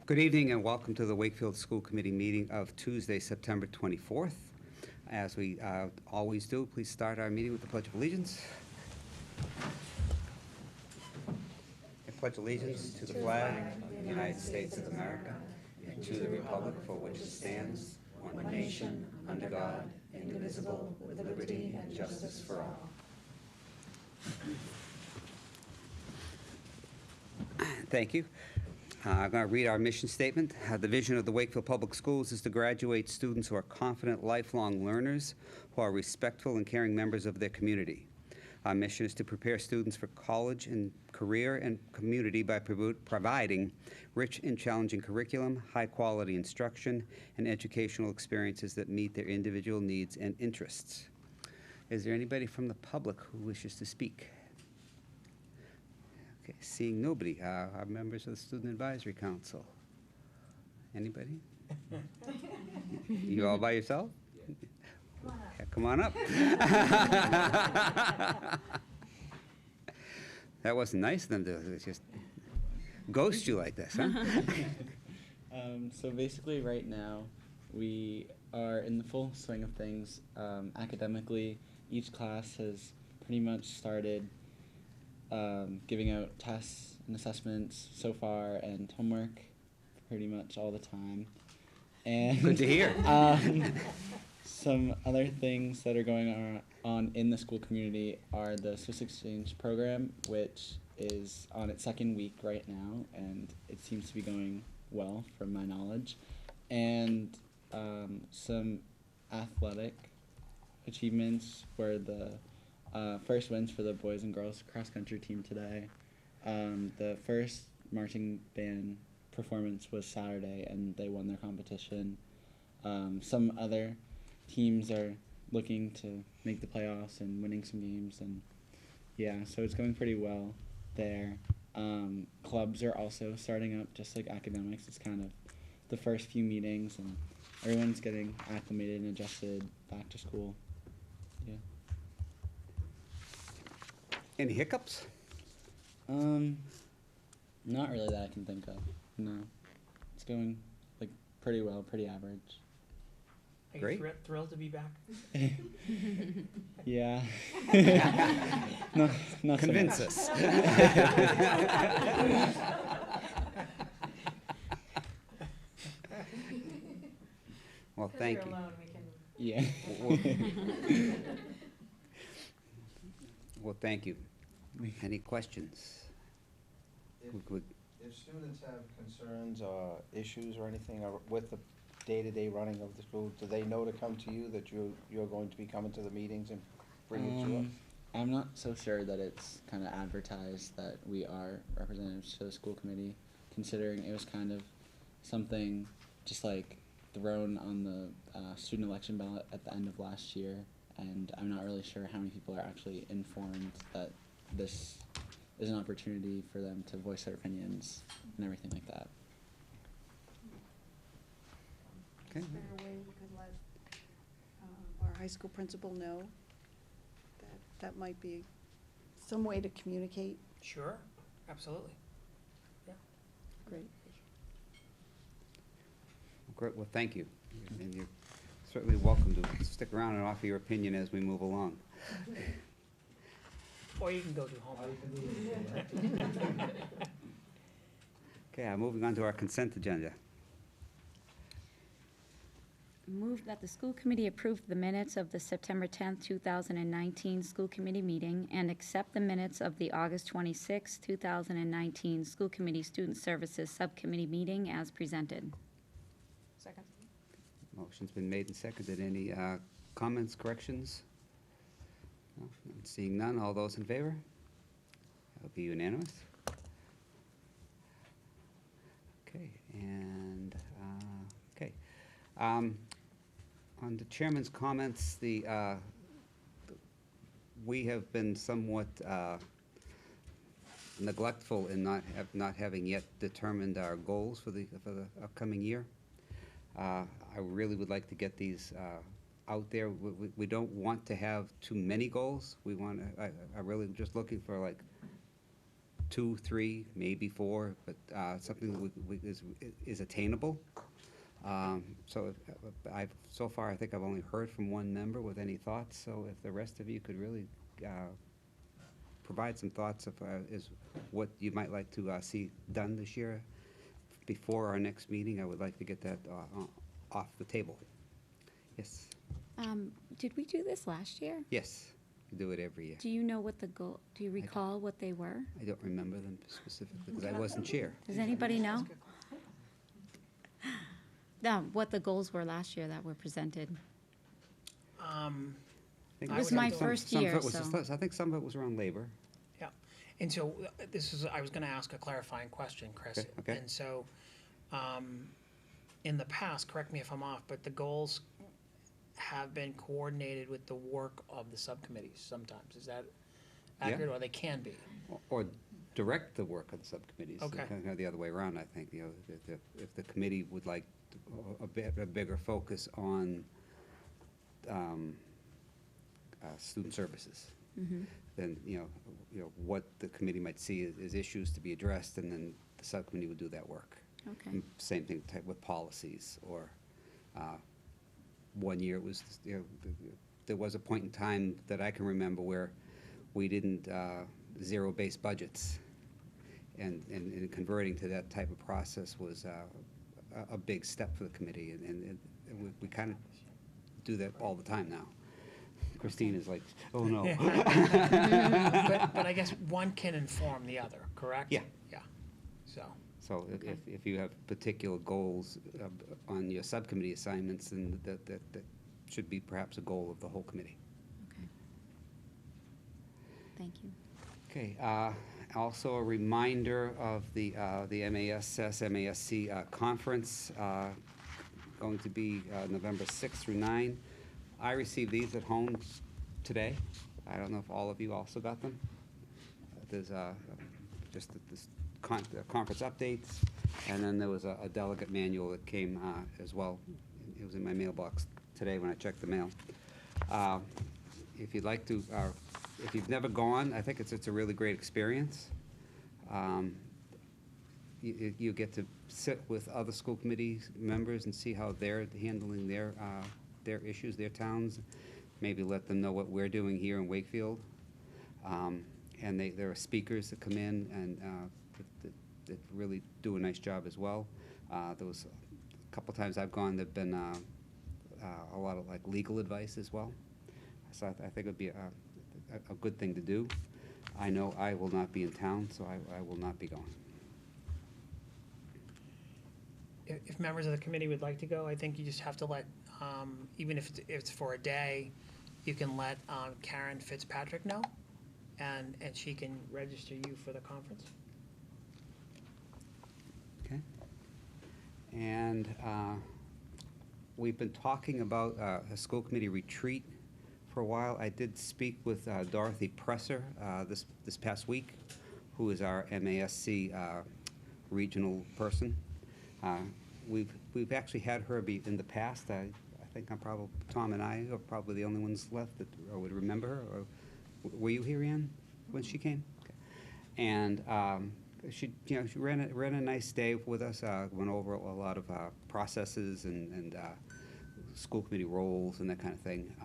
Good evening and welcome to the Wakefield School Committee meeting of Tuesday, September 24th. As we always do, please start our meeting with the Pledge of Allegiance. I pledge allegiance to the flag of the United States of America and to the republic for which it stands, one nation, under God, indivisible, with liberty and justice for all. Thank you. I'm going to read our mission statement. The vision of the Wakefield Public Schools is to graduate students who are confident, lifelong learners, who are respectful and caring members of their community. Our mission is to prepare students for college and career and community by providing rich and challenging curriculum, high-quality instruction, and educational experiences that meet their individual needs and interests. Is there anybody from the public who wishes to speak? Okay, seeing nobody, our members of the Student Advisory Council. Anybody? You all by yourself? Yeah, come on up. That wasn't nice of them to just ghost you like this, huh? So basically right now we are in the full swing of things. Academically, each class has pretty much started giving out tests and assessments so far and homework pretty much all the time. And good to hear. Some other things that are going on in the school community are the Swiss Exchange program, which is on its second week right now, and it seems to be going well from my knowledge. And some athletic achievements were the first wins for the boys and girls cross-country team today. The first marching band performance was Saturday, and they won their competition. Some other teams are looking to make the playoffs and winning some games, and yeah, so it's going pretty well there. Clubs are also starting up, just like academics. It's kind of the first few meetings, and everyone's getting acclimated and adjusted back to school. Yeah. Any hiccups? Not really that I can think of. No. It's going like pretty well, pretty average. Are Great. you thrilled to be back? Yeah. No, not Convince so us. Well, thank you. Alone, we can... Yeah. Well, thank you. Any questions? If students have concerns or issues or anything with the day-to-day running of the school, do they know to come to you, that you're going to be coming to the meetings and bringing it to us? I'm not so sure that it's kind of advertised that we are representatives to the school committee, considering it was kind of something just like thrown on the student election ballot at the end of last year, and I'm not really sure how many people are actually informed that this is an opportunity for them to voice their opinions and everything like that. Okay. Is there a way we could let our high school principal know that might be some way to communicate? Sure, absolutely. Great. Great, well, thank you. And you're certainly welcome to stick around and offer your opinion as we move along. Or you can go do homework. Okay, moving on to our consent agenda. Move that the school committee approve the minutes of the September 10th, 2019 school committee meeting and accept the minutes of the August 26th, 2019 school committee student services subcommittee meeting as presented. Second. Motion's been made and seconded. Any comments, corrections? No? Seeing none, all those in favor? That'll be unanimous. Okay, and, okay. On the chairman's comments, we have been somewhat neglectful in not having yet determined our goals for the upcoming year. I really would like to get these out there. We don't want to have too many goals. We want to, I'm really just looking for like 2, 3, maybe 4, but something that is attainable. So far, I think I've only heard from one member with any thoughts, so if the rest of you could really provide some thoughts of is what you might like to see done this year before our next meeting, I would like to get that off the table. Yes. Did we do this last year? Yes, we do it every year. Do you know what the goal, do you recall what they were? I don't remember them specifically because I wasn't chair. Does anybody know? What the goals were last year that were presented? I think It was would my have to- first some of year, it was so. I think some of it was around labor. Yeah, and so I was gonna ask a clarifying question, Chris. Okay, okay. And so, in the past, correct me if I'm off, but the goals have been coordinated with the work of the subcommittees sometimes. Is that Yeah. accurate, or they can be? Or direct the work of the subcommittees. Okay. Kind of the other way around, I think, you know, if the committee would like a bigger focus on student services, then, you know, what the committee might see is issues to be addressed, and then the subcommittee would do that work. Okay. And same thing with policies, or one year it was, you know, there was a point in time that I can remember where we didn't zero-based budgets, and converting to that type of process was a big step for the committee, and we kind of do that all the time now. Christine is like, oh no. But I guess one can inform the other, correct? Yeah. Yeah, so, So Okay. if you have particular goals on your subcommittee assignments, then that should be perhaps a goal of the whole committee. Okay. Thank you. Okay, also a reminder of the MASC conference, going to be November 6th through 9. I received these at home today. I don't know if all of you also got them. There's just this conference updates, and then there was a delegate manual that came as well. It was in my mailbox today when I checked the mail. If you'd like to, if you've never gone, I think it's a really great experience. You get to sit with other school committee members and see how they're handling their issues, their towns, maybe let them know what we're doing here in Wakefield. And there are speakers that come in and that really do a nice job as well. There was a couple times I've gone, there've been a lot of like legal advice as well. So I think it'd be a good thing to do. I know I will not be in town, so I will not be going. if members of the committee would like to go, I think you just have to let, even if it's for a day, you can let Karen Fitzpatrick know, and she can register you for the conference. Okay. And we've been talking about a school committee retreat for a while. I did speak with Dorothy Presser this past week, who is our MASC regional person. We've actually had her be in the past. I think Tom and I are probably the only ones left that would remember her. Or were you here, Ann, when she came? Okay. And she ran a nice day with us. Went over a lot of processes and school committee roles and that kind of thing.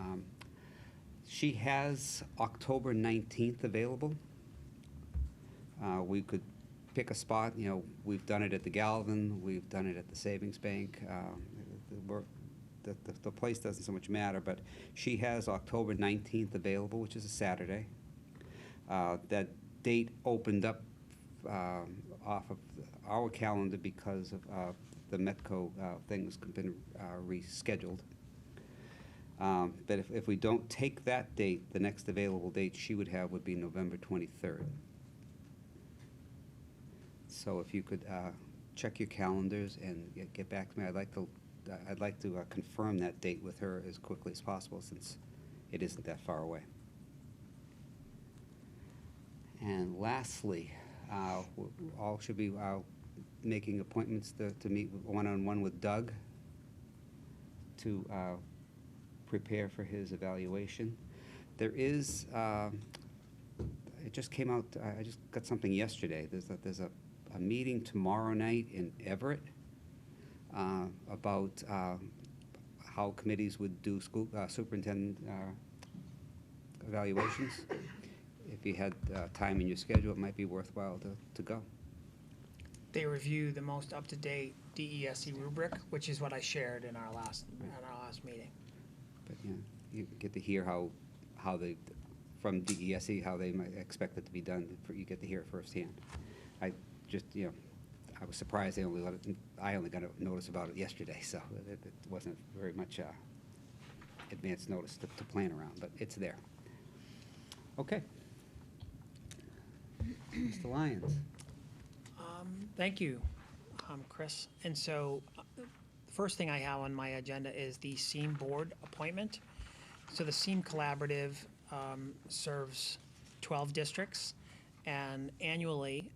She has October 19th available. We could pick a spot. We've done it at the Galvin. We've done it at the Savings Bank. The place doesn't so much matter, but she has October 19th available, which is a Saturday. That date opened up off of our calendar because of the Metco thing has been rescheduled. But if we don't take that date, the next available date she would have would be November 23rd. So if you could check your calendars and get back to me, I'd like to I'd like to confirm that date with her as quickly as possible, since it isn't that far away. And lastly, all should be making appointments to meet one-on-one with Doug to prepare for his evaluation. There is, it just came out, I just got something yesterday. There's a meeting tomorrow night in Everett about how committees would do school superintendent evaluations. If you had time in your schedule, it might be worthwhile to go. They review the most up-to-date DESE rubric, which is what I shared in our last meeting. But, you get to hear how they, from DESE, how they might expect it to be done. You get to hear it firsthand. I just, I was surprised I only got a notice about it yesterday, so it wasn't very much advance notice to plan around, but it's there. Okay. Mr. Lyons. Thank you, Chris. And so, the first thing I have on my agenda is the SEAM board appointment. So the SEAM Collaborative serves 12 districts, and annually,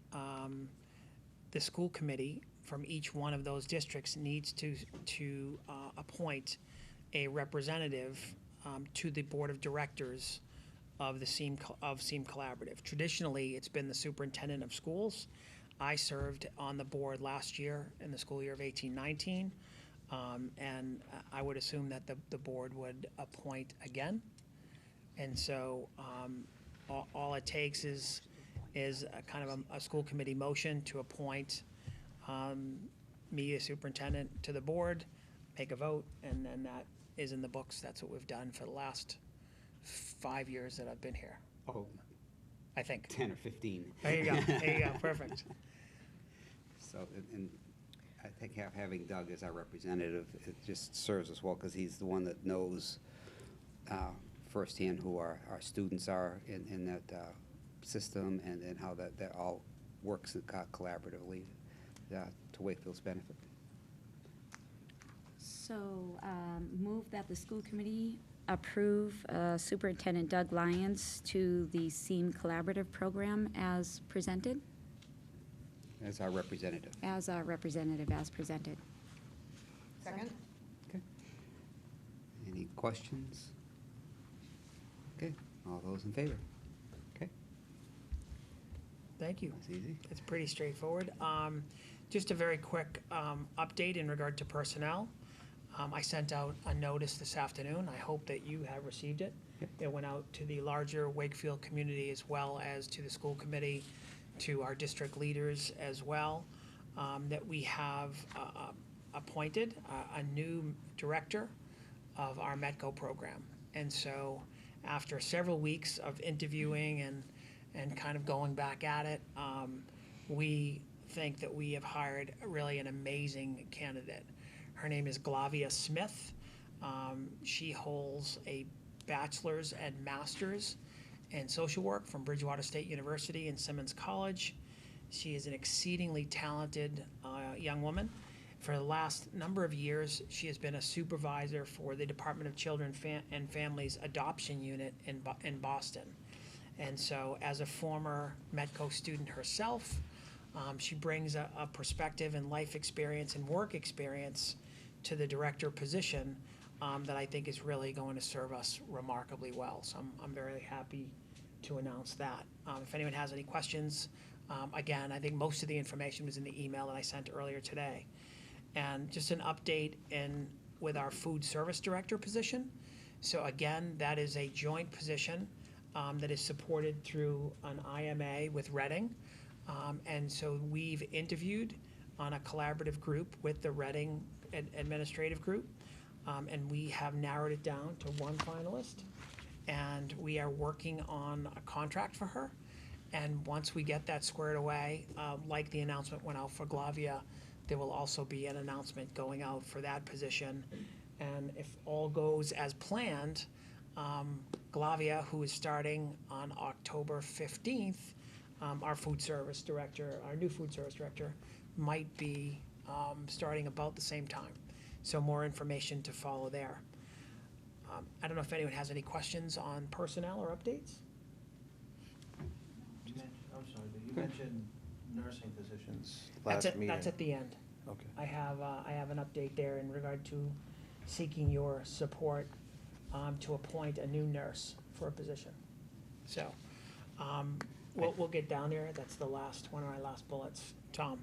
the school committee from each one of those districts needs to appoint a representative to the board of directors of the SEAM Collaborative. Traditionally, it's been the superintendent of schools. I served on the board last year in the school year of 18-19, and I would assume that the board would appoint again. And so all it takes is a kind of a school committee motion to appoint me as superintendent to the board, make a vote, and then that is in the books. That's what we've done for the last 5 years that I've been here, Oh, I think. 10 or 15. There you go. There you go. Perfect. So, and I think having Doug as our representative, it just serves us well, because he's the one that knows firsthand who our students are in that system, and how that all works collaboratively to Wakefield's benefit. So, move that the school committee approve Superintendent Doug Lyons to the SEAM Collaborative Program as presented, As our representative. as our representative as presented. Second? Okay. Any questions? Okay, all those in favor? Okay, Thank you. that's easy. It's pretty straightforward. Just a very quick update in regard to personnel. I sent out a notice this afternoon. I hope that you have received it. Yep. It went out to the larger Wakefield community as well as to the school committee, to our district leaders as well, that we have appointed a new director of our METCO program. And so after several weeks of interviewing and kind of going back at it, we think that we have hired really an amazing candidate. Her name is Glavia Smith. She holds a bachelor's and master's in social work from Bridgewater State University and Simmons College. She is an exceedingly talented young woman. For the last number of years, she has been a supervisor for the Department of Children and Families Adoption Unit in Boston. And so as a former METCO student herself, she brings a perspective and life experience and work experience to the director position that I think is really going to serve us remarkably well. So I'm very happy to announce that. If anyone has any questions, again, I think most of the information was in the email that I sent earlier today. And just an update with our food service director position. So again, that is a joint position that is supported through an IMA with Reading. And so we've interviewed on a collaborative group with the Reading administrative group, and we have narrowed it down to one finalist, and we are working on a contract for her. And once we get that squared away, like the announcement went out for Glavia, there will also be an announcement going out for that position. And if all goes as planned, Glavia, who is starting on October 15th, our food service director, our new food service director, might be starting about the same time. So more information to follow there. I don't know if anyone has any questions on personnel or updates? I'm sorry, you mentioned nursing positions That's last meeting. That's at the end. Okay. I have an update there in regard to seeking your support to appoint a new nurse for a position. So, we'll get down there. That's the last, one of our last bullets, Tom.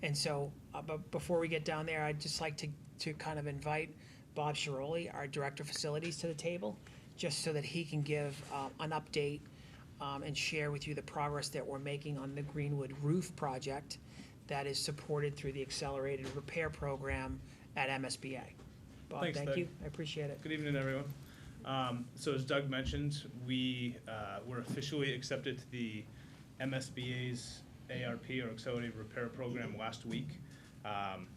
And so, but before we get down there, I'd just like to kind of invite Bob Shiroli, our Director of Facilities, to the table, just so that he can give an update and share with you the progress that we're making on the Greenwood Roof project that is supported through the Accelerated Repair Program at MSBA. Bob, Thanks, thank Doug. you. I appreciate it. Good evening, everyone. So as Doug mentioned, we were officially accepted to the MSBA's ARP, or Accelerated Repair Program, last week.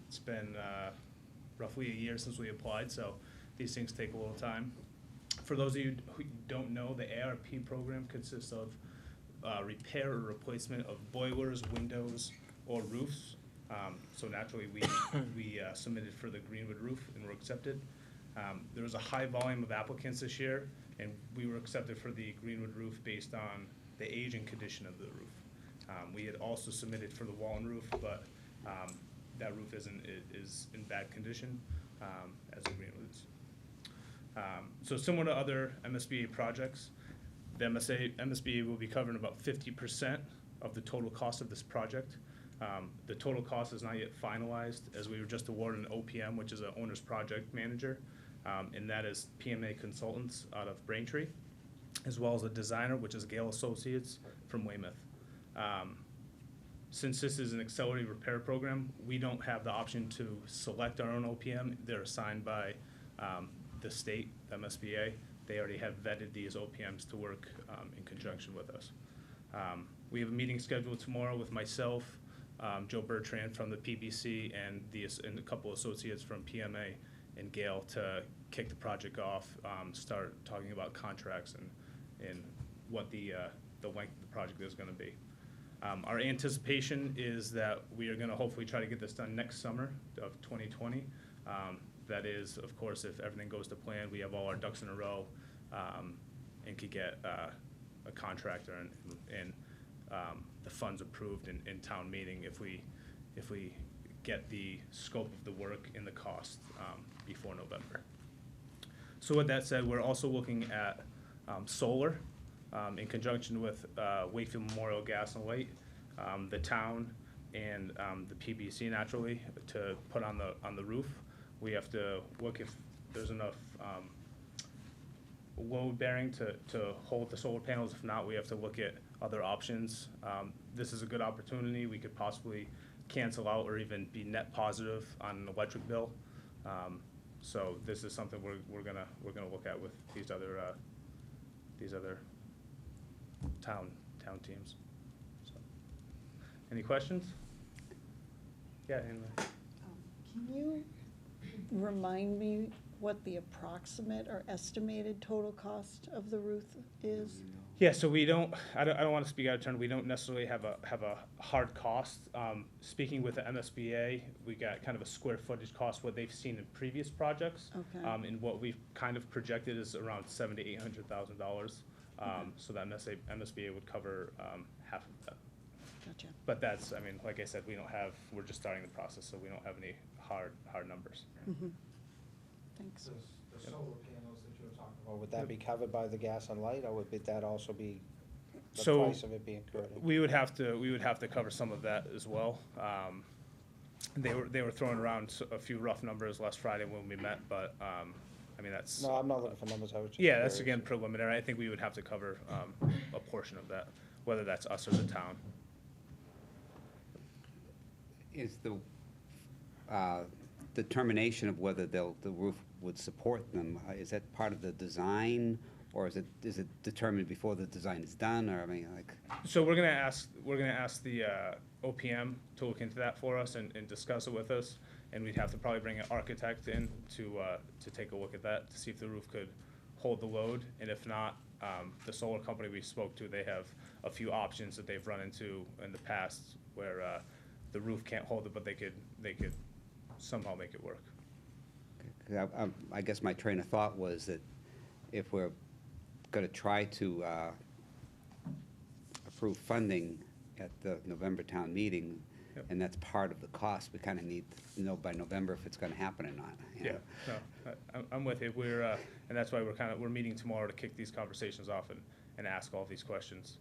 It's been roughly a year since we applied, so these things take a little time. For those of you who don't know, the ARP program consists of repair or replacement of boilers, windows, or roofs. So naturally, we submitted for the Greenwood roof and were accepted. There was a high volume of applicants this year, and we were accepted for the Greenwood roof based on the age and condition of the roof. We had also submitted for the Wallen roof, but that roof is in bad condition, as the Greenwood is. So similar to other MSBA projects, the MSBA will be covering about 50% of the total cost of this project. The total cost is not yet finalized, as we were just awarded an OPM, which is an owner's project manager, and that is PMA Consultants out of Braintree, as well as a designer, which is Gale Associates from Weymouth. Since this is an accelerated repair program, we don't have the option to select our own OPM. They're assigned by the state, MSBA. They already have vetted these OPMs to work in conjunction with us. We have a meeting scheduled tomorrow with myself, Joe Bertrand from the PBC, and a couple associates from PMA and Gale to kick the project off, start talking about contracts and what the length of the project is going to be. Our anticipation is that we are going to hopefully try to get this done next summer of 2020. That is, of course, if everything goes to plan, we have all our ducks in a row, and could get a contractor and the funds approved in town meeting if we get the scope of the work and the cost before November. So with that said, we're also looking at solar in conjunction with Wakefield Memorial Gas and Light, the town, and the PBC naturally to put on the roof. We have to look if there's enough load bearing to hold the solar panels. If not, we have to look at other options. This is a good opportunity. We could possibly cancel out or even be net positive on an electric bill. So this is something we're gonna look at with these other town teams. So, any questions? Yeah, anyway. Can you remind me what the approximate or estimated total cost of the roof is? Yeah, so I don't want to speak out of turn. We don't necessarily have a hard cost. Speaking with the MSBA, we got kind of a square footage cost, what they've seen in previous projects. Okay. And what we've kind of projected is around $700,000 to $800,000. So that MSBA would cover half of that. Gotcha. But that's, I mean, like I said, we're just starting the process, so we don't have any hard numbers. Mm-hmm. Thanks. The solar panels that you were talking about, would that be covered by the gas and light, or would that also be the So, price of it being incurred? We would have to cover some of that as well. They were throwing around a few rough numbers last Friday when we met, but, I mean, that's. No, I'm not looking for numbers, I was just Yeah, that's curious. again preliminary. I think we would have to cover a portion of that, whether that's us or the town. Is the determination of whether the roof would support them, is that part of the design, or is it determined before the design is done, or, I mean, like? So we're gonna ask the OPM to look into that for us and discuss it with us, and we'd have to probably bring an architect in to take a look at that, to see if the roof could hold the load, and if not, the solar company we spoke to, they have a few options that they've run into in the past where the roof can't hold it, but they could somehow make it work. I guess my train of thought was that if we're going to try to approve funding at the November town meeting, Yep. and that's part of the cost, we kind of need to know by November if it's going to happen or not. you Yeah, know? no, I'm with you. And that's why we're meeting tomorrow to kick these conversations off and ask all these questions.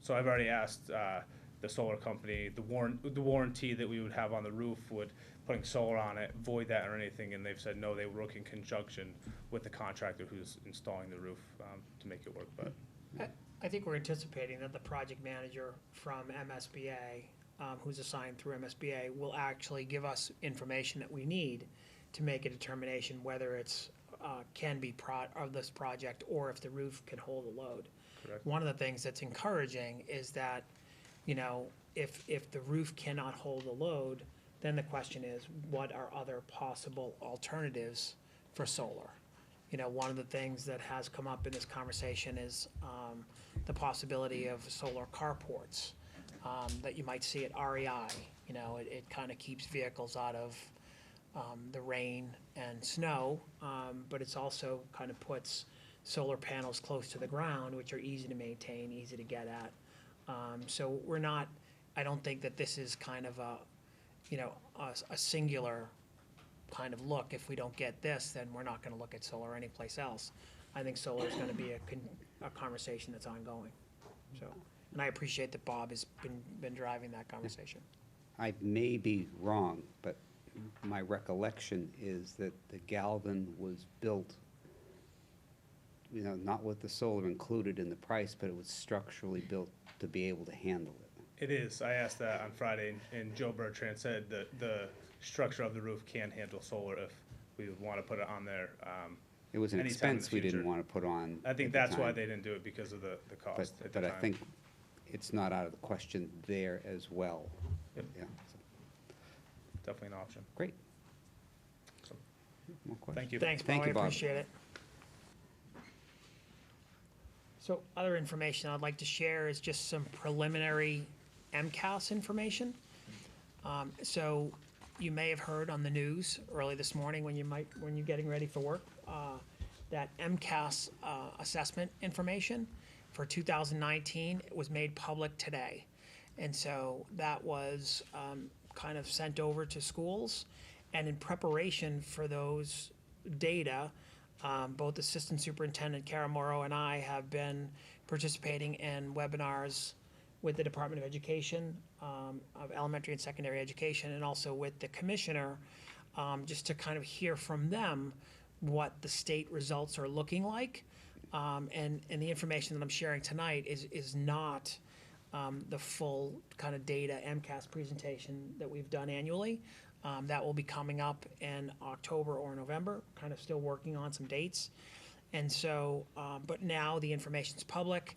So I've already asked the solar company, the warranty that we would have on the roof, would putting solar on it void that or anything, and they've said no, they work in conjunction with the contractor who's installing the roof to make it work, but. I think we're anticipating that the project manager from MSBA, who's assigned through MSBA, will actually give us information that we need to make a determination whether it's, can be of this project, or if the roof can hold a load. Correct. One of the things that's encouraging is that, you know, if the roof cannot hold a load, then the question is, what are other possible alternatives for solar? You know, one of the things that has come up in this conversation is the possibility of solar carports that you might see at REI. You know, it kind of keeps vehicles out of the rain and snow, but it's also kind of puts solar panels close to the ground, which are easy to maintain, easy to get at. So we're not, I don't think that this is kind of a, you know, a singular kind of look. If we don't get this, then we're not gonna look at solar anyplace else. I think solar is gonna be a conversation that's ongoing, so. And I appreciate that Bob has been driving that conversation. I may be wrong, but my recollection is that the Galvin was built, you know, not with the solar included in the price, but it was structurally built to be able to handle it. It is. I asked that on Friday, and Joe Bertrand said that the structure of the roof can handle solar if we would want to put it on there. It was an Anytime in the expense we didn't future. want to put on. I think at the that's why time. they didn't do it, because of the cost at the But time. I think it's not out of the question there as well. Yep. Yeah, so, Definitely an option. great. So, More questions? Thank you. Thanks, Bob, Thank I you, Bob. appreciate it. So other information I'd like to share is just some preliminary MCAS information. So you may have heard on the news early this morning when you're getting ready for work, that MCAS assessment information for 2019 was made public today. And so that was kind of sent over to schools. And in preparation for those data, both Assistant Superintendent Kara Morrow and I have been participating in webinars with the Department of Education, of Elementary and Secondary Education, and also with the Commissioner, just to kind of hear from them what the state results are looking like. And the information that I'm sharing tonight is not the full kind of data MCAS presentation that we've done annually. That will be coming up in October or November, kind of still working on some dates. And so, but now the information's public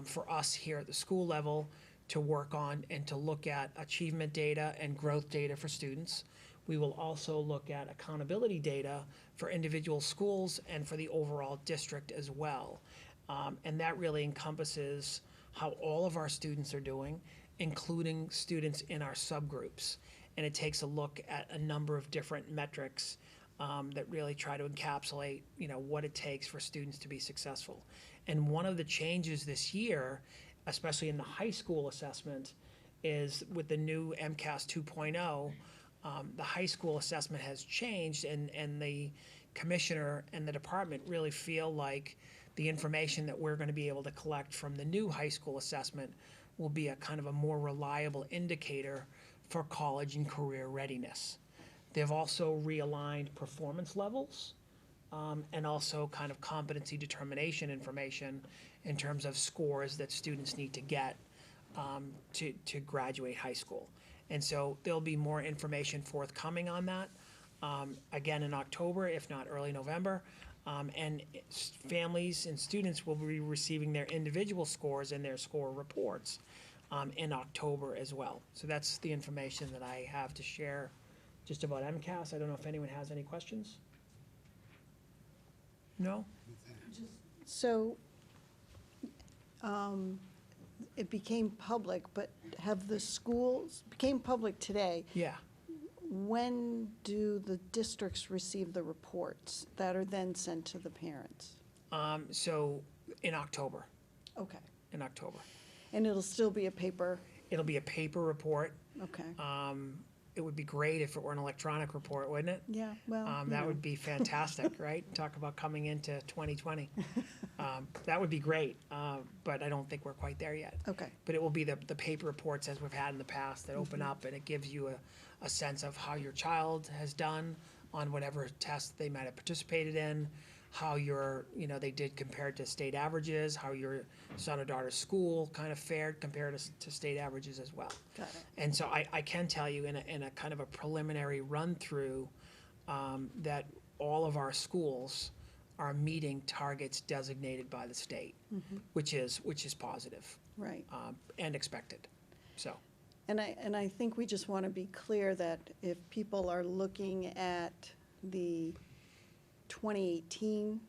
for us here at the school level to work on and to look at achievement data and growth data for students. We will also look at accountability data for individual schools and for the overall district as well. And that really encompasses how all of our students are doing, including students in our subgroups. And it takes a look at a number of different metrics that really try to encapsulate, you know, what it takes for students to be successful. And one of the changes this year, especially in the high school assessment, is with the new MCAS 2.0, the high school assessment has changed, and the commissioner and the department really feel like the information that we're going to be able to collect from the new high school assessment will be a kind of a more reliable indicator for college and career readiness. They've also realigned performance levels and also kind of competency determination information in terms of scores that students need to get to graduate high school. And so there'll be more information forthcoming on that, again in October, if not early November. And families and students will be receiving their individual scores and their score reports in October as well. So that's the information that I have to share just about MCAS. I don't know if anyone has any questions? No? So, it became public, but have the schools, became public today, Yeah. when do the districts receive the reports that are then sent to the parents? So in October, Okay, in October. and it'll still be a paper, It'll be a paper report. okay, It would be great if it were an electronic report, wouldn't it? yeah, well, you That know. would be fantastic, right? Talk about coming into 2020. That would be great, but I don't think we're quite there yet. Okay, But it will be the paper reports as we've had in the past that open up, and it gives you a sense of how your child has done on whatever test they might have participated in, how they did compared to state averages, how your son or daughter's school kind of fared compared to state averages as well. got it. And so I can tell you in a kind of a preliminary run-through, that all of our schools are meeting targets designated by the state, which is positive, Right. and expected, so. And I think we just want to be clear that if people are looking at the 2018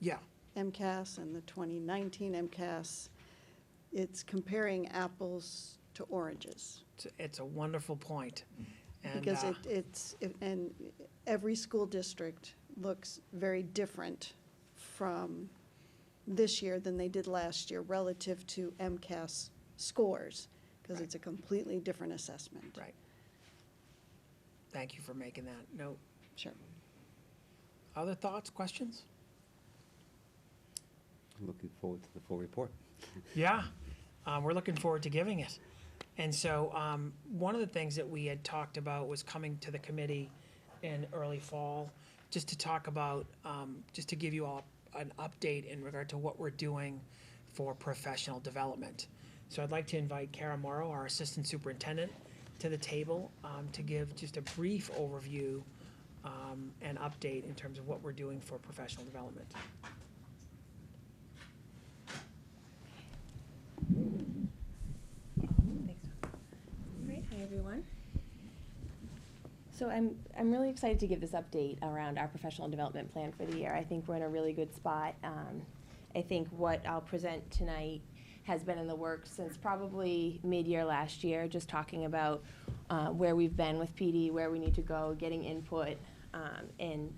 Yeah, MCAS and the 2019 MCAS, it's comparing apples to oranges. it's a wonderful point. And, Because and every school district looks very different from this year than they did last year relative to MCAS scores, because Right. it's a completely different assessment. Right. Thank you for making that note. Sure. Other thoughts, questions? Looking forward to the full report. Yeah, we're looking forward to giving it. And so, one of the things that we had talked about was coming to the committee in early fall, just to talk about, just to give you all an update in regard to what we're doing for professional development. So I'd like to invite Kara Morrow, our Assistant Superintendent, to the table, to give just a brief overview, and update in terms of what we're doing for professional development. Thanks. Great, hi everyone. So I'm really excited to give this update around our professional development plan for the year. I think we're in a really good spot. I think what I'll present tonight has been in the works since probably mid-year last year, just talking about where we've been with PD, where we need to go, getting input, and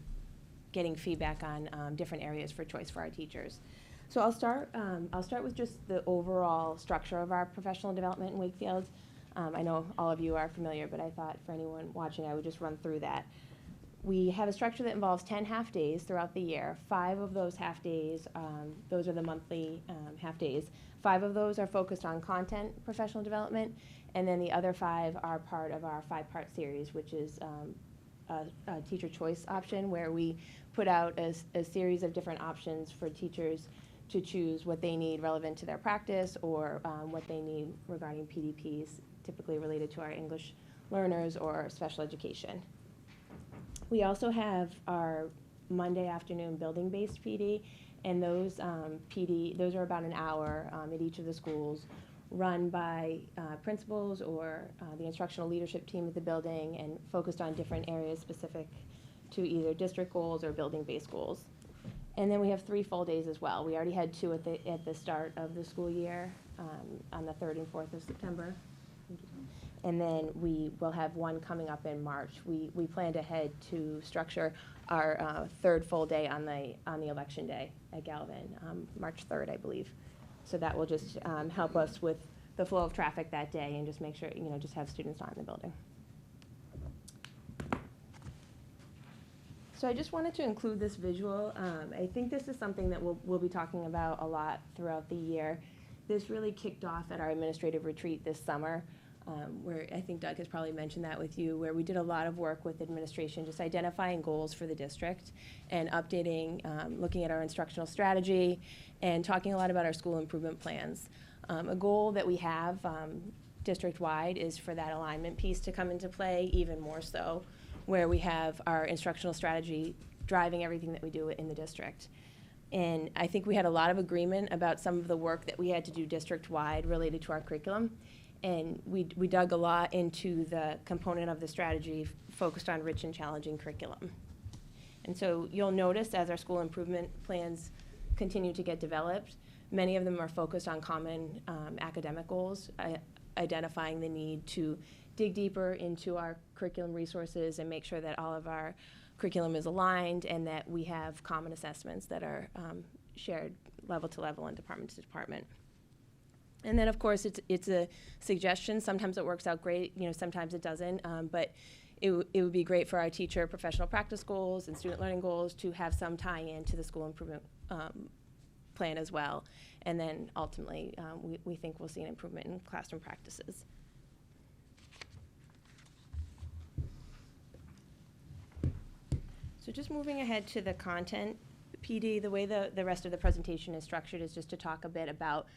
getting feedback on different areas for choice for our teachers. So I'll start with just the overall structure of our professional development in Wakefield. I know all of you are familiar, but I thought for anyone watching, I would just run through that. We have a structure that involves 10 half-days throughout the year. 5 of those half-days, those are the monthly half-days. 5 of those are focused on content professional development, and then the other 5 are part of our 5-part series, which is a teacher choice option, where we put out a series of different options for teachers to choose what they need relevant to their practice, or what they need regarding PDPs, typically related to our English learners or special education. We also have our Monday afternoon building-based PD, and those those are about an hour at each of the schools, run by principals or the instructional leadership team at the building, and focused on different areas specific to either district goals or building-based goals. And then we have 3 full days as well. We already had 2 at the start of the school year, on the 3rd and 4th of September. And then we will have 1 coming up in March. We planned ahead to structure our 3rd full day on the election day at Galvin, March 3rd, I believe. So that will just help us with the flow of traffic that day, and just make sure, just have students not in the building. So I just wanted to include this visual. I think this is something that we'll be talking about a lot throughout the year. This really kicked off at our administrative retreat this summer, where I think Doug has probably mentioned that with you, where we did a lot of work with administration, just identifying goals for the district and updating, looking at our instructional strategy, and talking a lot about our school improvement plans. A goal that we have district-wide is for that alignment piece to come into play even more so, where we have our instructional strategy driving everything that we do in the district. And I think we had a lot of agreement about some of the work that we had to do district-wide related to our curriculum. And we dug a lot into the component of the strategy focused on rich and challenging curriculum. And so you'll notice as our school improvement plans continue to get developed, many of them are focused on common academic goals. identifying the need to dig deeper into our curriculum resources and make sure that all of our curriculum is aligned and that we have common assessments that are shared level to level and department to department. And then, of course, it's a suggestion. Sometimes it works out great, sometimes it doesn't. But it would be great for our teacher professional practice goals and student learning goals to have some tie-in to the school improvement plan as well. And then ultimately, we think we'll see an improvement in classroom practices. So just moving ahead to the content PD, the way the rest of the presentation is structured is just to talk a bit about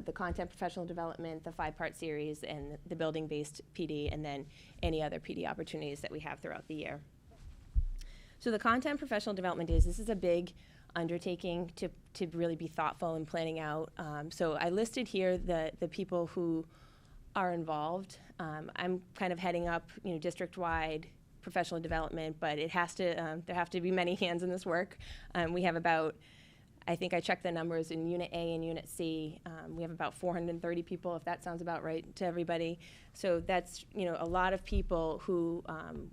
the content professional development, the 5-part series, and the building-based PD, and then any other PD opportunities that we have throughout the year. So the content professional development days, this is a big undertaking to really be thoughtful in planning out. So I listed here the people who are involved. I'm kind of heading up, district-wide professional development, but it has to, there have to be many hands in this work. We have about, I think I checked the numbers in Unit A and Unit C. We have about 430 people, if that sounds about right to everybody. So that's, a lot of people who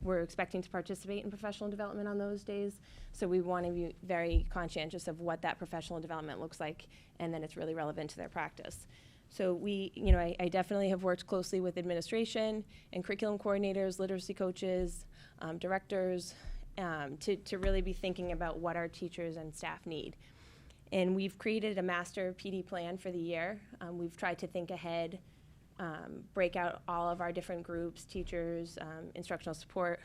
we're expecting to participate in professional development on those days. So we want to be very conscientious of what that professional development looks like, and then it's really relevant to their practice. So we, I definitely have worked closely with administration and curriculum coordinators, literacy coaches, directors, to really be thinking about what our teachers and staff need. And we've created a master PD plan for the year. We've tried to think ahead, break out all of our different groups, teachers, instructional support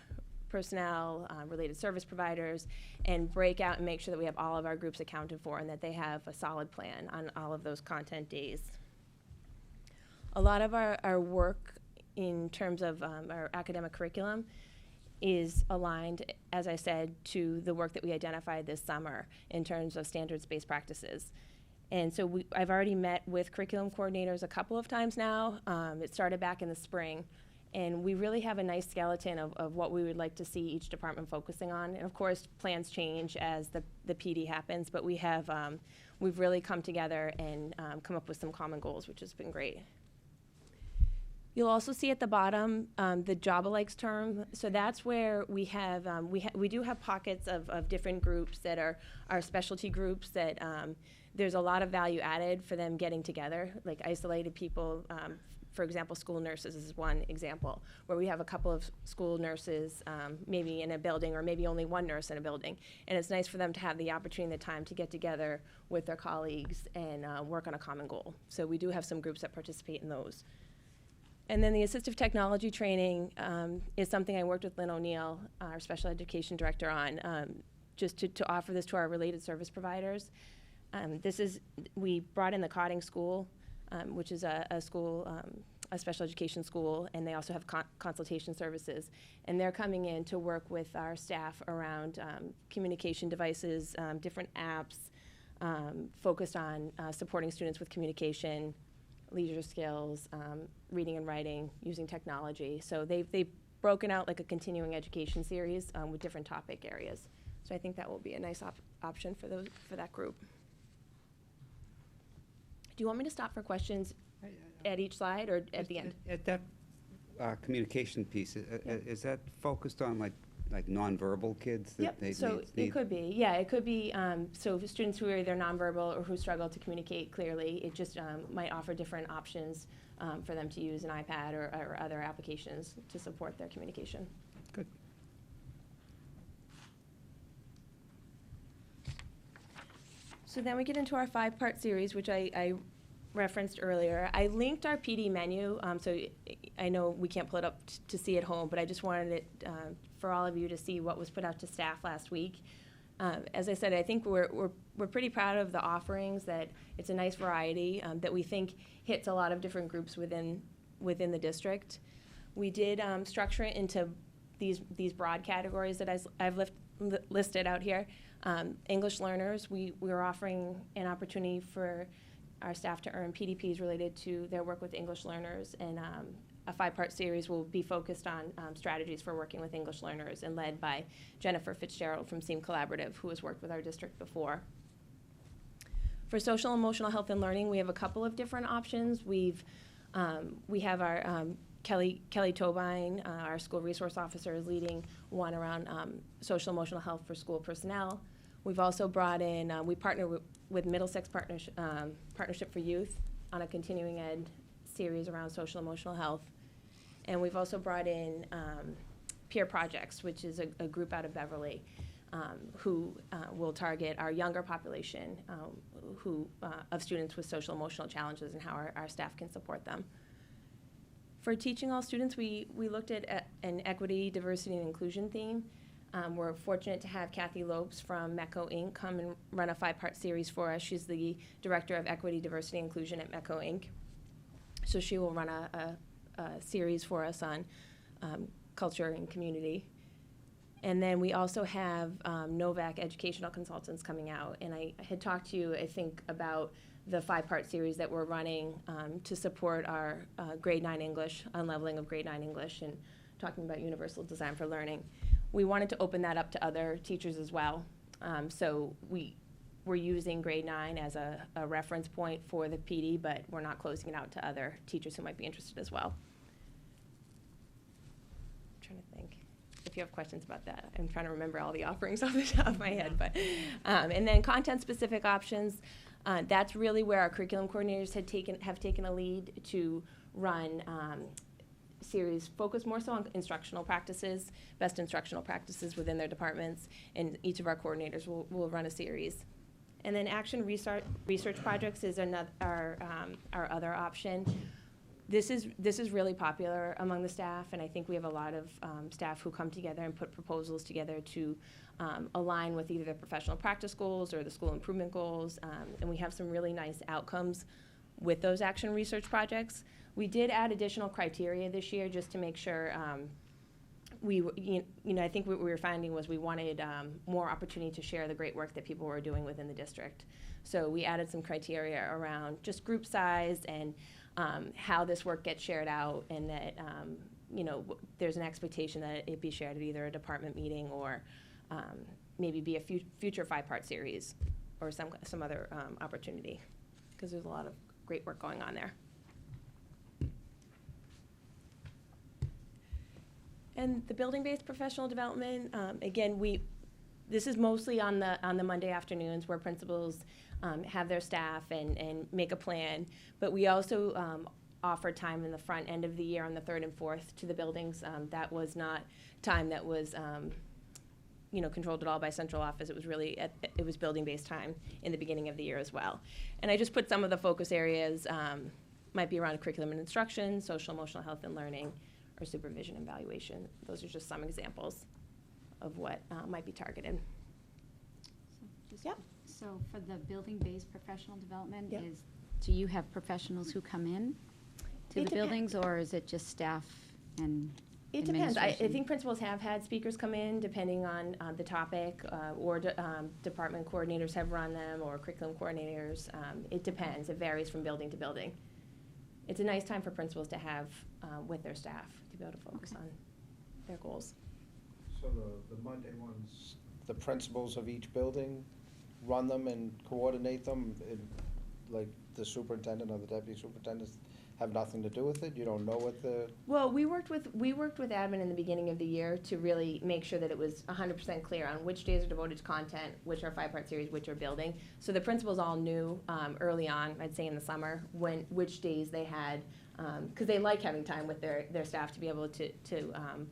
personnel, related service providers, and break out and make sure that we have all of our groups accounted for and that they have a solid plan on all of those content days. A lot of our work in terms of our academic curriculum is aligned, as I said, to the work that we identified this summer in terms of standards-based practices. And so I've already met with curriculum coordinators a couple of times now. It started back in the spring. And we really have a nice skeleton of what we would like to see each department focusing on. And of course, plans change as the PD happens, but we have, we've really come together and come up with some common goals, which has been great. You'll also see at the bottom the job alikes term. So that's where we have, we do have pockets of different groups that are our specialty groups that there's a lot of value added for them getting together, like isolated people. For example, school nurses is one example, where we have a couple of school nurses maybe in a building or maybe only one nurse in a building. And it's nice for them to have the opportunity and the time to get together with their colleagues and work on a common goal. So we do have some groups that participate in those. And then the assistive technology training is something I worked with Lynn O'Neill, our special education director, on, just to offer this to our related service providers. We brought in the Cotting School, which is a school, a special education school, and they also have consultation services. And they're coming in to work with our staff around communication devices, different apps, focused on supporting students with communication, leisure skills, reading and writing, using technology. So they've broken out like a continuing education series with different topic areas. So I think that will be a nice option for that group. Do you want me to stop for questions at each slide or at the end? At that communication piece, is that focused on like nonverbal kids? That Yep, so it could be, yeah, it could be, so for students who are either nonverbal or who struggle to communicate clearly, it just might offer different options for them to use an iPad or other applications to support their communication. Good. So then we get into our 5-part series, which I referenced earlier. I linked our PD menu, so I know we can't pull it up to see at home, but I just wanted it for all of you to see what was put out to staff last week. As I said, I think we're pretty proud of the offerings, that it's a nice variety that we think hits a lot of different groups within the district. We did structure it into these broad categories that I've listed out here. English learners, we were offering an opportunity for our staff to earn PDPs related to their work with English learners, and a 5-part series will be focused on strategies for working with English learners and led by Jennifer Fitzgerald from SEAM Collaborative, who has worked with our district before. For social emotional health and learning, we have a couple of different options. We've We have our Kelly Tobine, our school resource officer, is leading one around social emotional health for school personnel. We've also brought in, we partner with Middlesex Partnership for Youth on a continuing ed series around social emotional health. And we've also brought in Peer Projects, which is a group out of Beverly, who will target our younger population of students with social emotional challenges and how our staff can support them. For teaching all students, we looked at an equity, diversity, and inclusion theme. We're fortunate to have Kathy Lopes from MECO Inc. come and run a 5-part series for us. She's the Director of Equity, Diversity, and Inclusion at MECO Inc. So she will run a series for us on culture and community. And then we also have Novak Educational Consultants coming out. And I had talked to you, I think, about the 5-part series that we're running to support our grade 9 English, unleveling of grade 9 English, and talking about universal design for learning. We wanted to open that up to other teachers as well. So we're using grade 9 as a reference point for the PD, but we're not closing it out to other teachers who might be interested as well. I'm trying to think if you have questions about that. I'm trying to remember all the offerings off the top of my head, but and then content-specific options. That's really where our curriculum coordinators have taken a lead to run series focused more so on instructional practices, best instructional practices within their departments, and each of our coordinators will run a series. And then action research projects is our other option. This is really popular among the staff, and I think we have a lot of staff who come together and put proposals together to align with either their professional practice goals or the school improvement goals, and we have some really nice outcomes with those action research projects. We did add additional criteria this year just to make sure I think what we were finding was we wanted more opportunity to share the great work that people were doing within the district. So we added some criteria around just group size and how this work gets shared out, and that there's an expectation that it be shared at either a department meeting or maybe be a future 5-part series or some other opportunity, because there's a lot of great work going on there. And the building-based professional development, again, this is mostly on the Monday afternoons where principals have their staff and make a plan. But we also offer time in the front end of the year on the 3rd and 4th to the buildings. That was not time that was controlled at all by central office. It was really it was building-based time in the beginning of the year as well. And I just put some of the focus areas might be around curriculum and instruction, social emotional health and learning, or supervision and evaluation. Those are just some examples of what might be targeted. Yep. So for the building-based professional development, Yep. Do you have professionals who come in to the buildings, or is it just staff and It depends. I administration? think principals have had speakers come in depending on the topic, or department coordinators have run them, or curriculum coordinators. It depends. It varies from building to building. It's a nice time for principals to have with their staff to be able to focus on their goals. So the Monday ones, the principals of each building run them and coordinate them, like the superintendent or the deputy superintendents have nothing to do with it? You don't know what the... Well, we worked with admin in the beginning of the year to really make sure that it was 100% clear on which days are devoted to content, which are 5-part series, which are building. So the principals all knew early on, I'd say in the summer, which days they had, because they like having time with their staff to be able to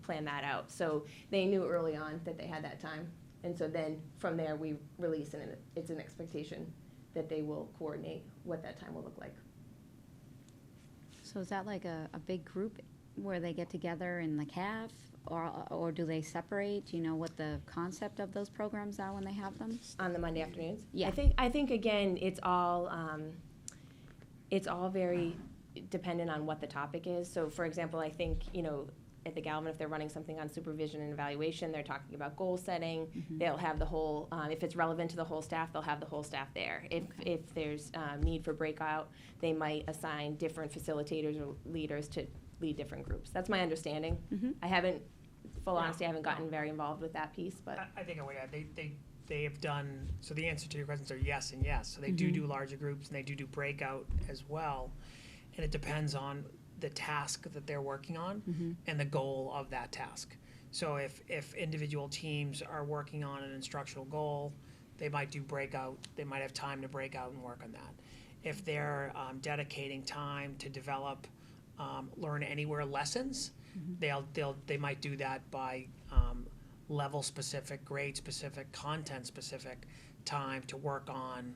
plan that out. So they knew early on that they had that time. And so then from there we release, and it's an expectation that they will coordinate what that time will look like. So is that like a big group where they get together in the CAF, or do they separate? Do you know what the concept of those programs are when they have them? On the Monday afternoons? Yeah. I think again, it's all very dependent on what the topic is. So for example, I think, at the Galvin, if they're running something on supervision and evaluation, they're talking about goal setting. Mm-hmm. They'll have the whole, if it's relevant to the whole staff, they'll have the whole staff there. If there's need for breakout, they might assign different facilitators or leaders to lead different groups. That's my understanding. Mhm. I haven't, full honesty, I haven't gotten very involved with that piece, but. I think I would add, they have done, so the answer to your questions are yes and yes. So they do larger groups, and they do breakout as well. and it depends on the task that they're working on and the goal of that task. So if individual teams are working on an instructional goal, they might do breakout, they might have time to break out and work on that. If they're dedicating time to develop learn anywhere lessons, they might do that by level specific, grade specific, content specific time to work on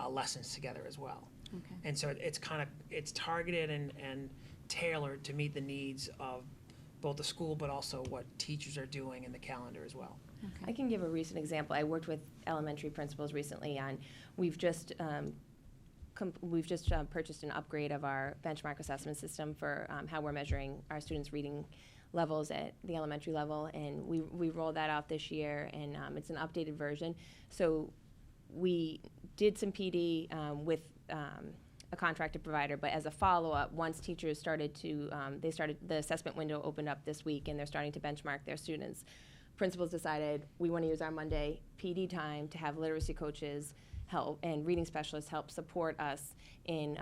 lessons together as well. Okay. And so it's targeted and tailored to meet the needs of both the school, but also what teachers are doing in the calendar as well. I can give a recent example. I worked with elementary principals recently on, we've just purchased an upgrade of our benchmark assessment system for how we're measuring our students' reading levels at the elementary level, and we rolled that out this year, and it's an updated version. So we did some PD with a contracted provider, but as a follow-up, once teachers started to, the assessment window opened up this week, and they're starting to benchmark their students. Principals decided we want to use our Monday PD time to have literacy coaches help and reading specialists help support us in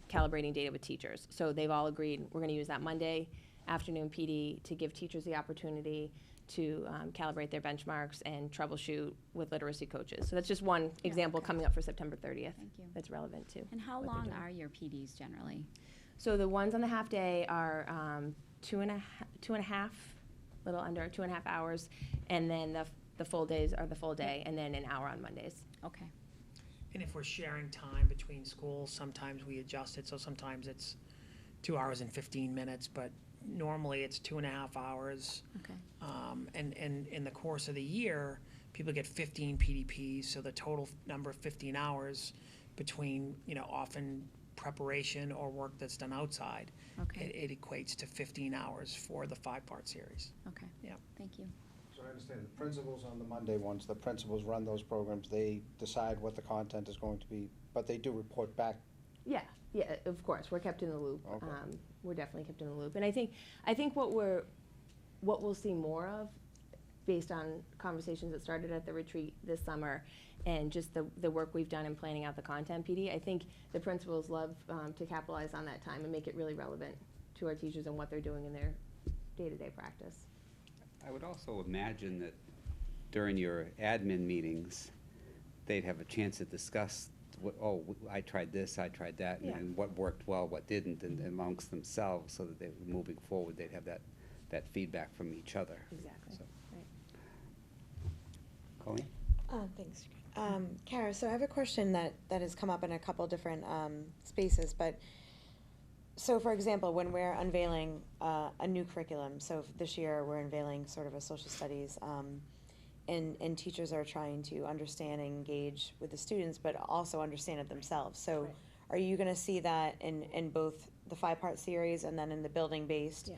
calibrating data with teachers. So they've all agreed we're going to use that Monday afternoon PD to give teachers the opportunity to calibrate their benchmarks and troubleshoot with literacy coaches. So that's just one example okay. coming up for September 30th. Thank you. That's relevant too. And how what they're long doing. are your PDs generally? So the ones on the half day are two and a half, little under 2.5 hours, and then the full days are the full day, and then an hour on Mondays. Okay. And if we're sharing time between schools, sometimes we adjust it, so sometimes it's 2 hours and 15 minutes, but normally it's 2.5 hours. Okay. And in the course of the year, people get 15 PDPs, so the total number of 15 hours between, often preparation or work that's done outside, Okay. it equates to 15 hours for the 5-part series. Okay. Yeah. Thank you. So I understand the principals on the Monday ones, the principals run those programs, they decide what the content is going to be, but they do report back. Yeah, of course, we're kept in the loop. Okay. We're definitely kept in the loop. And I think what we'll see more of, based on conversations that started at the retreat this summer, and just the work we've done in planning out the content PD, I think the principals love to capitalize on that time and make it really relevant to our teachers and what they're doing in their day-to-day practice. I would also imagine that during your admin meetings, they'd have a chance to discuss, I tried this, I tried that, Yeah. and what worked well, what didn't, and amongst themselves, so that moving forward, they'd have that feedback from each other. Exactly. So. Right. Colleen? Thanks. Kara, so I have a question that has come up in a couple different spaces, but so for example, when we're unveiling a new curriculum, so this year we're unveiling sort of a social studies, and teachers are trying to understand and engage with the students, but also understand it themselves. So Right. are you gonna see that in both the 5-part series and then in the building-based?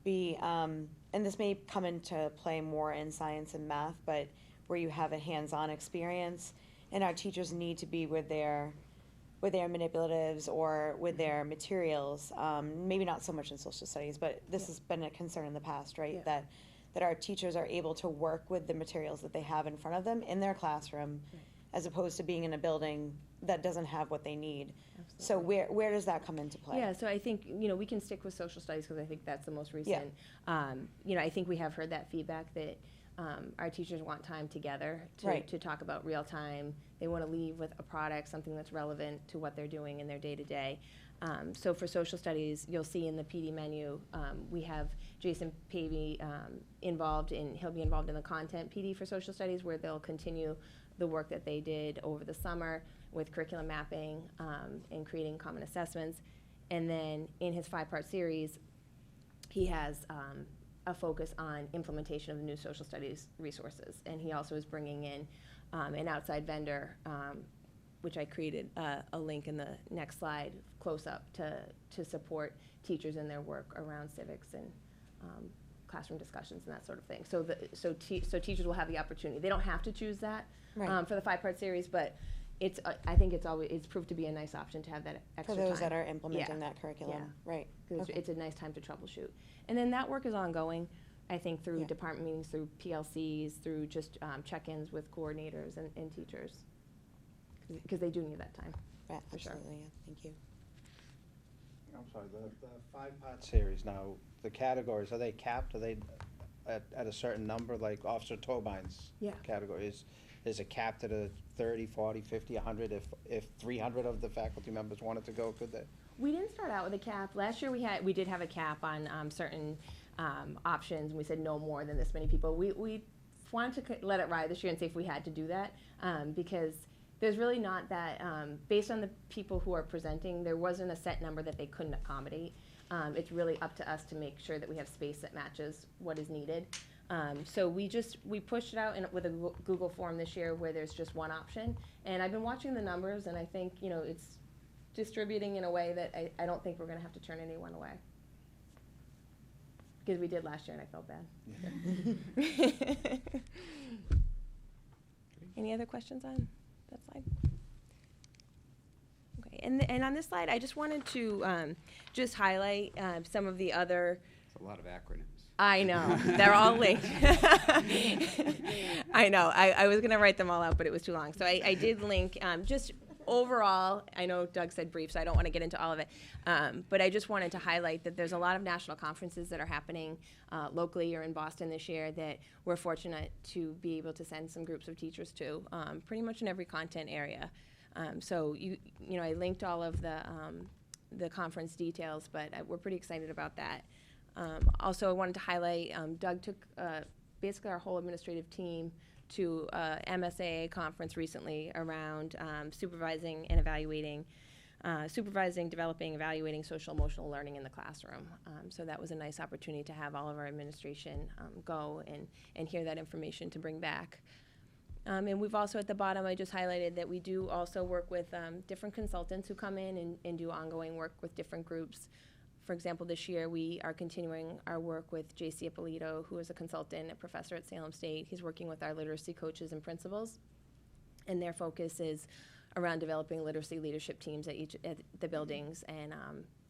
Yeah. And this may come into play more in science and math, but where you have a hands-on experience, and our teachers need to be with their manipulatives or with their materials, maybe not so much in social studies, but this has been a concern in the past, right? Yeah. That our teachers are able to work with the materials that they have in front of them in their classroom, Right. as opposed to being in a building that doesn't have what they need. Absolutely. So where does that come into play? Yeah, so I think, we can stick with social studies because I think that's the most recent. I think we have heard that feedback that our teachers want time together Right. to talk about real time. They want to leave with a product, something that's relevant to what they're doing in their day-to-day. So for social studies, you'll see in the PD menu, we have Jason Pavey he'll be involved in the content PD for social studies, where they'll continue the work that they did over the summer with curriculum mapping and creating common assessments. And then in his 5-part series, he has a focus on implementation of the new social studies resources. And he also is bringing in an outside vendor, which I created a link in the next slide, close up, to support teachers in their work around civics and classroom discussions and that sort of thing. So teachers will have the opportunity. They don't have to choose that Right. for the 5-part series, but I think it's proved to be a nice option to have that extra For time. those that are implementing Yeah. that curriculum, Yeah. right? Because Okay. it's a nice time to troubleshoot. And then that work is ongoing, I think, through Yeah. department meetings, through PLCs, through just check-ins with coordinators and teachers. Because they do need that time. Right, For sure. absolutely, yeah, thank you. I'm sorry, the five-part series now, the categories, are they capped? Are they at a certain number, like Officer Tobine's Yeah. category? Is it capped at a 30, 40, 50, 100? If 300 of the faculty members wanted to go, could they? We didn't start out with a cap. Last year we did have a cap on certain options, and we said no more than this many people. We wanted to let it ride this year and see if we had to do that, because there's really not that, based on the people who are presenting, there wasn't a set number that they couldn't accommodate. It's really up to us to make sure that we have space that matches what is needed. So we pushed it out with a Google form this year where there's just one option. And I've been watching the numbers, and I think, it's distributing in a way that I don't think we're gonna have to turn anyone away. Because we did last year and I felt bad. Any other questions on that slide? Okay, and on this slide, I just wanted to just highlight some of the other. It's a lot of acronyms. I know, they're all linked. I know, I was gonna write them all out, but it was too long. So I did link, just overall, I know Doug said brief, so I don't wanna get into all of it. But I just wanted to highlight that there's a lot of national conferences that are happening locally or in Boston this year that we're fortunate to be able to send some groups of teachers to, pretty much in every content area. So I linked all of the conference details, but we're pretty excited about that. Also, I wanted to highlight, Doug took basically our whole administrative team to a MSAA conference recently around supervising, developing, evaluating social emotional learning in the classroom. So that was a nice opportunity to have all of our administration go and hear that information to bring back. And we've also, at the bottom, I just highlighted that we do also work with different consultants who come in and do ongoing work with different groups. For example, this year we are continuing our work with J.C. Ippolito, who is a consultant, a professor at Salem State. He's working with our literacy coaches and principals, and their focus is around developing literacy leadership teams at the buildings, and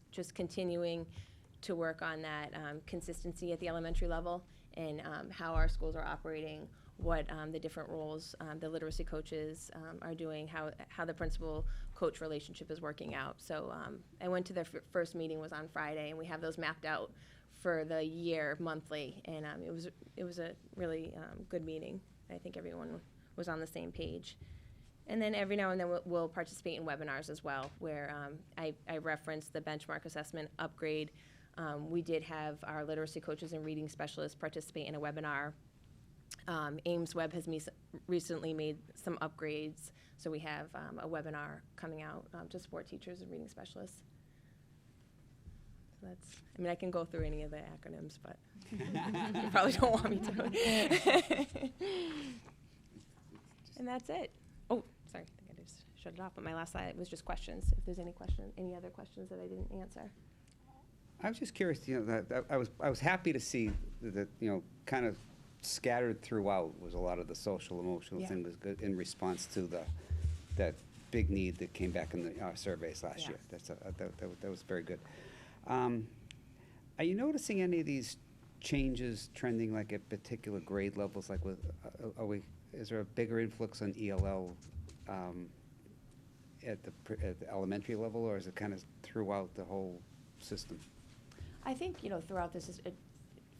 just continuing to work on that consistency at the elementary level and how our schools are operating, what the different roles the literacy coaches are doing, how the principal-coach relationship is working out. So I went to their first meeting was on Friday, and we have those mapped out for the year monthly, and it was a really good meeting. I think everyone was on the same page. And then every now and then we'll participate in webinars as well, where I referenced the benchmark assessment upgrade. We did have our literacy coaches and reading specialists participate in a webinar. Ames Web has recently made some upgrades, so we have a webinar coming out to support teachers and reading specialists. So I can go through any of the acronyms, but you probably don't want me to. And that's it. Oh, sorry, I think I just shut it off, but my last slide was just questions. If there's any other questions that I didn't answer. I was just curious, that I was happy to see that, kind of scattered throughout was a lot of the social emotional Yeah. thing was good in response to that big need that came back in our surveys last Yeah. year. That was very good. Are you noticing any of these changes trending like at particular grade levels? Like is there a bigger influx on ELL at the elementary level, or is it kind of throughout the whole system? I think, throughout this,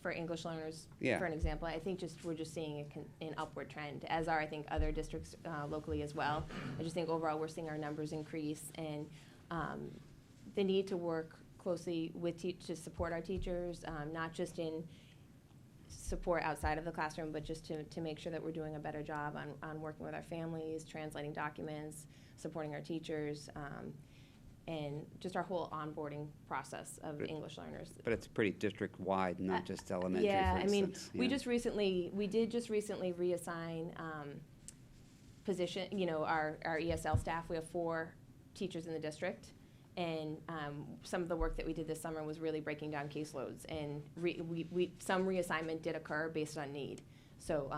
for English learners, Yeah. for an example, I think we're just seeing an upward trend, as are, I think, other districts locally as well. I just think overall we're seeing our numbers increase, and the need to work closely with to support our teachers, not just in support outside of the classroom, but just to make sure that we're doing a better job on working with our families, translating documents, supporting our teachers, and just our whole onboarding process of English learners. But it's pretty district-wide, not just elementary, Yeah, for instance. we did just recently reassign position, our ESL staff. We have 4 teachers in the district, and some of the work that we did this summer was really breaking down caseloads, and some reassignment did occur based on need. So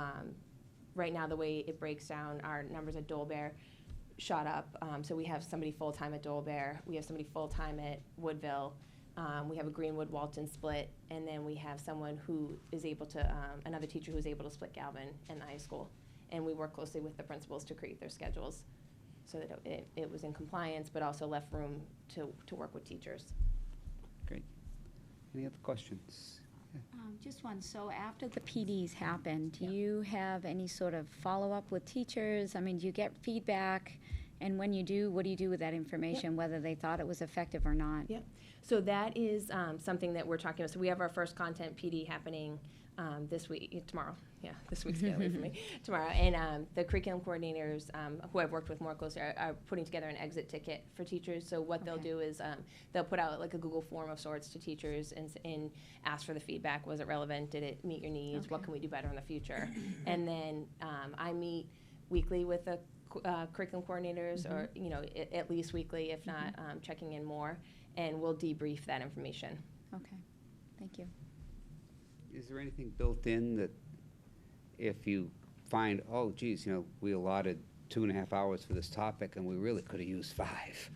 right now, the way it breaks down, our numbers at Dolbear shot up. So we have somebody full-time at Dolbear, we have somebody full-time at Woodville, we have a Greenwood Walton split, and then we have someone who is able to, another teacher who's able to split Galvin and the high school. And we work closely with the principals to create their schedules so that it was in compliance, but also left room to work with teachers. Great. Any other questions? Just one. So after the PDs happen, do you have any sort of follow-up with teachers? I mean, do you get feedback? And when you do, what do you do with that information, whether they thought it was effective or not? Yep. So that is something that we're talking about. So we have our first content PD happening this week, tomorrow. Yeah, this week's getting away from me. Tomorrow. And the curriculum coordinators who I've worked with more closely are putting together an exit ticket for teachers. So what they'll Okay. do is they'll put out like a Google form of sorts to teachers and ask for the feedback. Was it relevant? Did it meet your needs? What Okay. can we do better in the future? And then I meet weekly with the curriculum coordinators, or at least weekly, if not checking in more, and we'll debrief that information. Okay, thank you. Is there anything built in that if you find, oh geez, we allotted 2.5 hours for this topic and we really could have used 5?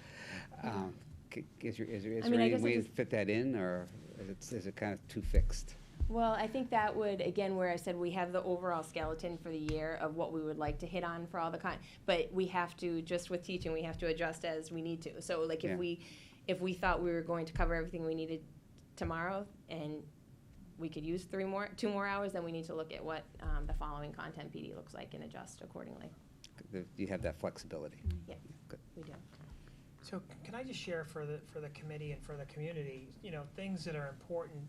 Is there I any mean, I guess way I to just- fit that in, or is it kind of too fixed? Well, I think that would, again, where I said we have the overall skeleton for the year of what we would like to hit on for all the but we have to, just with teaching, we have to adjust as we need to. So like Yeah. if we thought we were going to cover everything we needed tomorrow and we could use 2 more hours, then we need to look at what the following content PD looks like and adjust accordingly. You have that flexibility. Yeah, Good. we do. So can I just share for the committee and for the community, things that are important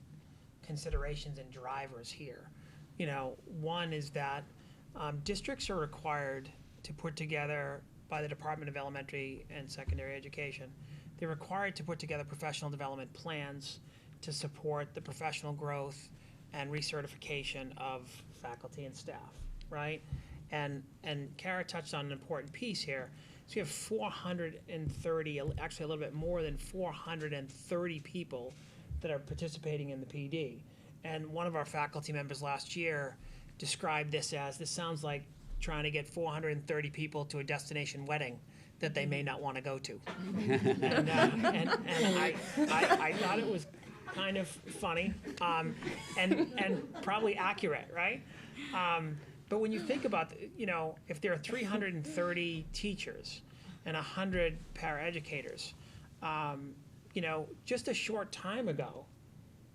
considerations and drivers here? One is that districts are required to put together, by the Department of Elementary and Secondary Education, they're required to put together professional development plans to support the professional growth and recertification of faculty and staff, right? And Kara touched on an important piece here. So you have 430, actually a little bit more than 430 people that are participating in the PD. And one of our faculty members last year described this sounds like trying to get 430 people to a destination wedding that they may not want to go to. And I thought it was kind of funny, and probably accurate, right? But when you think about, if there are 330 teachers and 100 paraeducators, just a short time ago,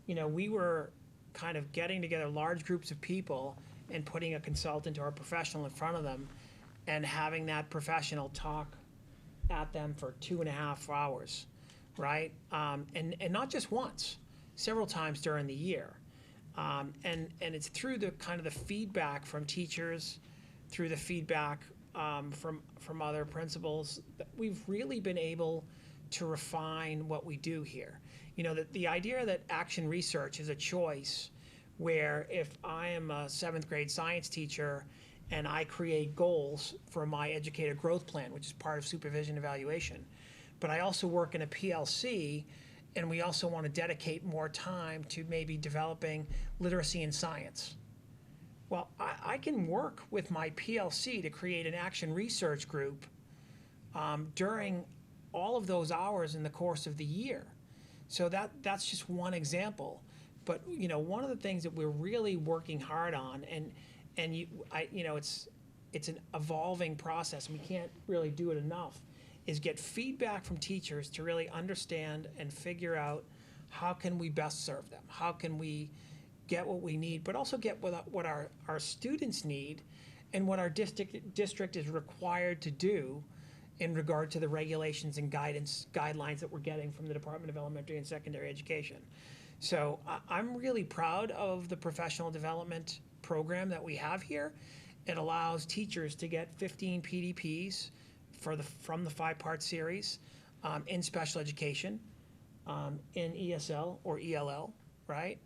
we were kind of getting together large groups of people and putting a consultant or a professional in front of them and having that professional talk at them for 2.5 hours, right? And not just once, several times during the year. And it's through the kind of the feedback from teachers, through the feedback from other principals, that we've really been able to refine what we do here. That the idea that action research is a choice, where if I am a 7th grade science teacher and I create goals for my educator growth plan, which is part of supervision evaluation, but I also work in a PLC, and we also want to dedicate more time to maybe developing literacy in science. Well, I can work with my PLC to create an action research group during all of those hours in the course of the year. So that's just one example. But one of the things that we're really working hard on, and it's an evolving process, and we can't really do it enough, is get feedback from teachers to really understand and figure out how can we best serve them, how can we get what we need, but also get what our students need and what our district is required to do in regard to the regulations and guidelines that we're getting from the Department of Elementary and Secondary Education. So I'm really proud of the professional development program that we have here. It allows teachers to get 15 PDPs from the 5-part series in special education, in ESL or ELL, right?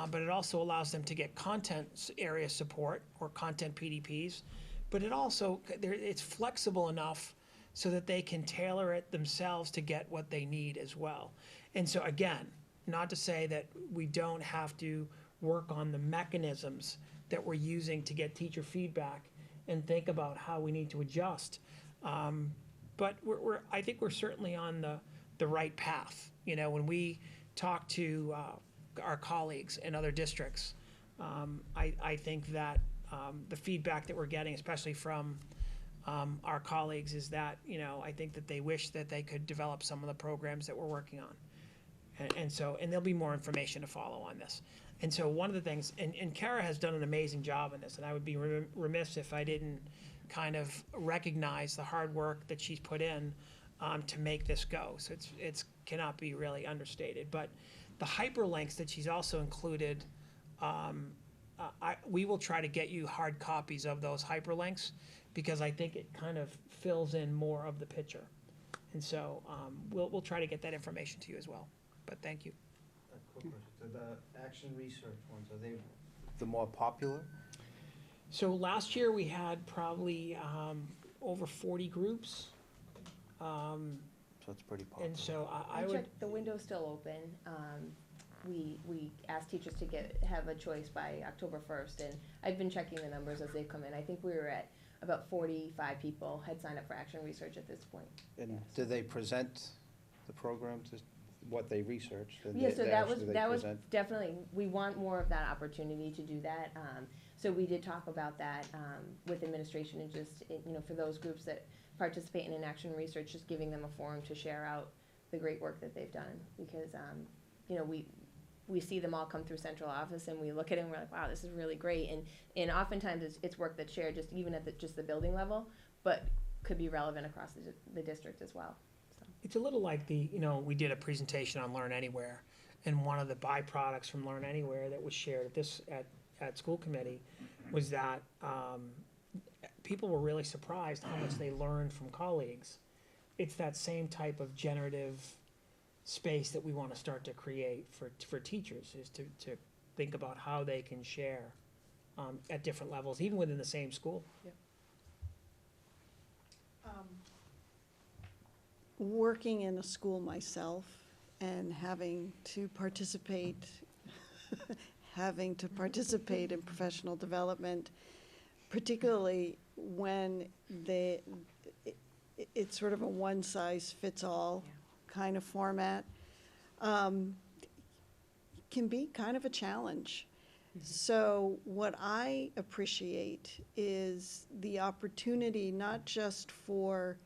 But it also allows them to get content area support or content PDPs. But it's flexible enough so that they can tailor it themselves to get what they need as well. And so again, not to say that we don't have to work on the mechanisms that we're using to get teacher feedback and think about how we need to adjust. But I think we're certainly on the right path. When we talk to our colleagues in other districts, I think that the feedback that we're getting, especially from our colleagues, is that I think that they wish that they could develop some of the programs that we're working on. And there'll be more information to follow on this. And so one of the things, and Kara has done an amazing job in this, and I would be remiss if I didn't kind of recognize the hard work that she's put in to make this go. So it's cannot be really understated. But the hyperlinks that she's also included, we will try to get you hard copies of those hyperlinks because I think it kind of fills in more of the picture. And so we'll try to get that information to you as well. But thank you. A quick question. So the action research ones, are they the more popular? So last year we had probably over 40 groups. So it's pretty popular. And so I I would, checked, the window's still open. We asked teachers to have a choice by October 1st, and I've been checking the numbers as they've come in. I think we were at about 45 people had signed up for action research at this point. And do they present the program to what they researched? And Yeah, so they that was, actually that was present? definitely, we want more of that opportunity to do that. So we did talk about that with administration and just, for those groups that participate in an action research, just giving them a forum to share out the great work that they've done. Because, we see them all come through central office and we look at it and we're like, wow, this is really great. And oftentimes it's work that's shared just even at just the building level, but could be relevant across the district as well. So. it's a little like we did a presentation on Learn Anywhere, and one of the byproducts from Learn Anywhere that was shared at school committee was that people were really surprised how much they learned from colleagues. It's that same type of generative space that we want to start to create for teachers, is to think about how they can share at different levels, even within the same school. Working in a school myself and having to participate in professional development, particularly when it's sort of a one-size-fits-all kind of format, can be kind of a challenge. So what I appreciate is the opportunity not just for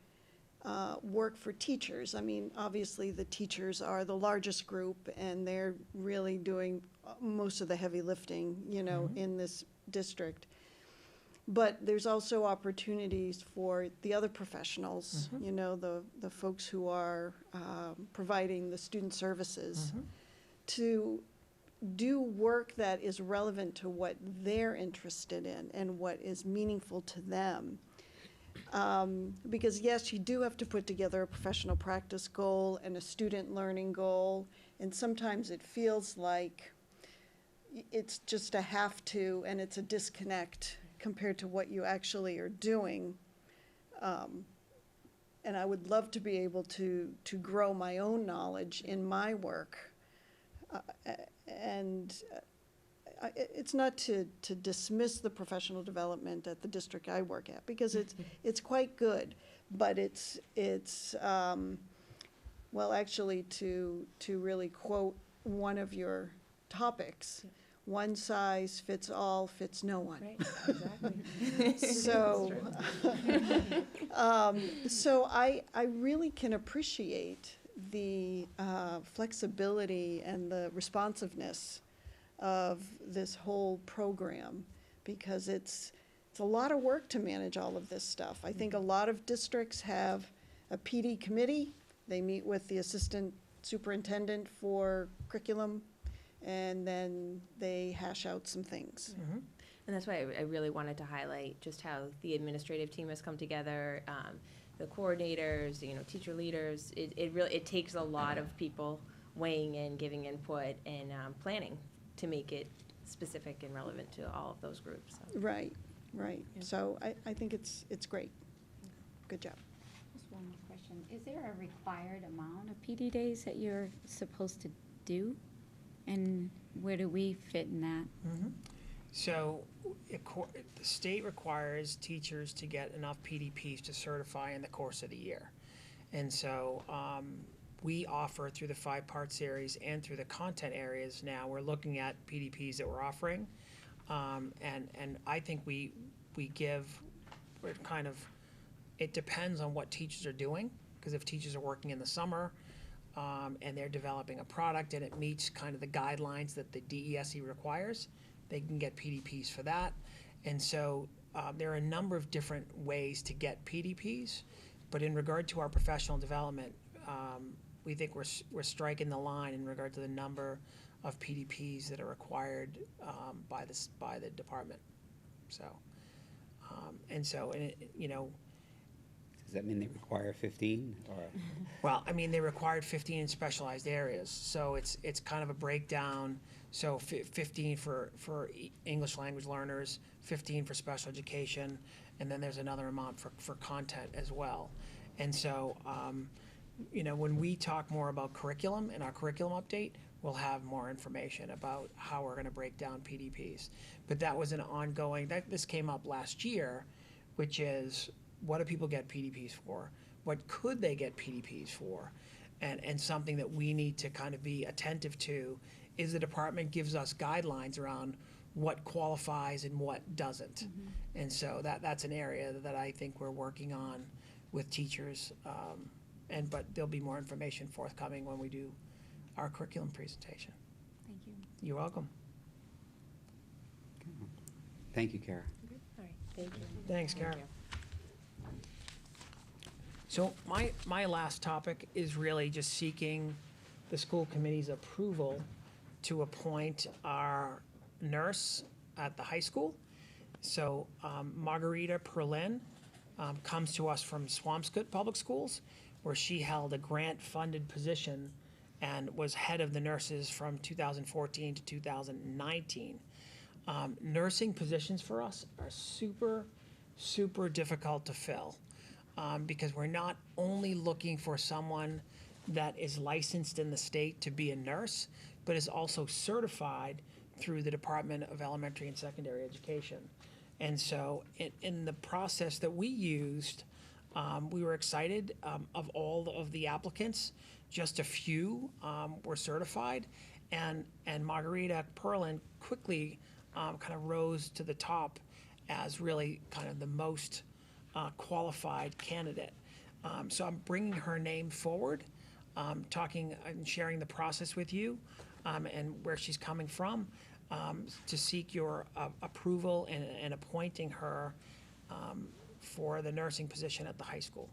work for teachers. I mean, obviously the teachers are the largest group and they're really doing most of the heavy lifting, in this district. But there's also opportunities for the other professionals, the folks who are providing the student services, to do work that is relevant to what they're interested in and what is meaningful to them. Because yes, you do have to put together a professional practice goal and a student learning goal, and sometimes it feels like it's just a have to and it's a disconnect compared to what you actually are doing. And I would love to be able to grow my own knowledge in my work. It's not to dismiss the professional development at the district I work at, because it's quite good, but it's well, actually, to really quote one of your topics, one size fits all fits no one. Right, exactly. So, so I really can appreciate the flexibility and the responsiveness of this whole program, because it's a lot of work to manage all of this stuff. I think a lot of districts have a PD committee. They meet with the assistant superintendent for curriculum, and then they hash out some things. And that's why I really wanted to highlight just how the administrative team has come together, the coordinators, teacher leaders. It takes a lot of people weighing in, giving input, and planning to make it specific and relevant to all of those groups. So. Right. Yeah. So I think it's great. Good job. Just one more question. Is there a required amount of PD days that you're supposed to do? And where do we fit in that? So the state requires teachers to get enough PDPs to certify in the course of the year. And so we offer through the 5-part series and through the content areas now, we're looking at PDPs that we're offering. And I think we're kind of, it depends on what teachers are doing, because if teachers are working in the summer, and they're developing a product and it meets kind of the guidelines that the DESE requires, they can get PDPs for that. And so there are a number of different ways to get PDPs, but in regard to our professional development, we think we're striking the line in regard to the number of PDPs that are required by the department. So, you know, Does that mean they require 15 or? well, I mean, they required 15 in specialized areas, so it's kind of a breakdown. So 15 for English language learners, 15 for special education, and then there's another amount for content as well. And so, you know, when we talk more about curriculum in our curriculum update, we'll have more information about how we're gonna break down PDPs. But that was an ongoing, this came up last year, which is, what do people get PDPs for? What could they get PDPs for? And something that we need to kind of be attentive to is the department gives us guidelines around what qualifies and what doesn't. And so that's an area that I think we're working on with teachers. But there'll be more information forthcoming when we do our curriculum presentation. Thank you. You're welcome. Thank you, Kara. All right, thank you. Thanks, Kara. Thank you. So my last topic is really just seeking the school committee's approval to appoint our nurse at the high school. So Margarita Perlin comes to us from Swampscott Public Schools, where she held a grant-funded position and was head of the nurses from 2014 to 2019. Nursing positions for us are super, super difficult to fill. Because we're not only looking for someone that is licensed in the state to be a nurse, but is also certified through the Department of Elementary and Secondary Education. And so in the process that we used, we were excited of all of the applicants. Just a few were certified, and Margarita Perlin quickly kind of rose to the top as really kind of the most qualified candidate. So I'm bringing her name forward, talking and sharing the process with you, and where she's coming from, to seek your approval and appointing her for the nursing position at the high school.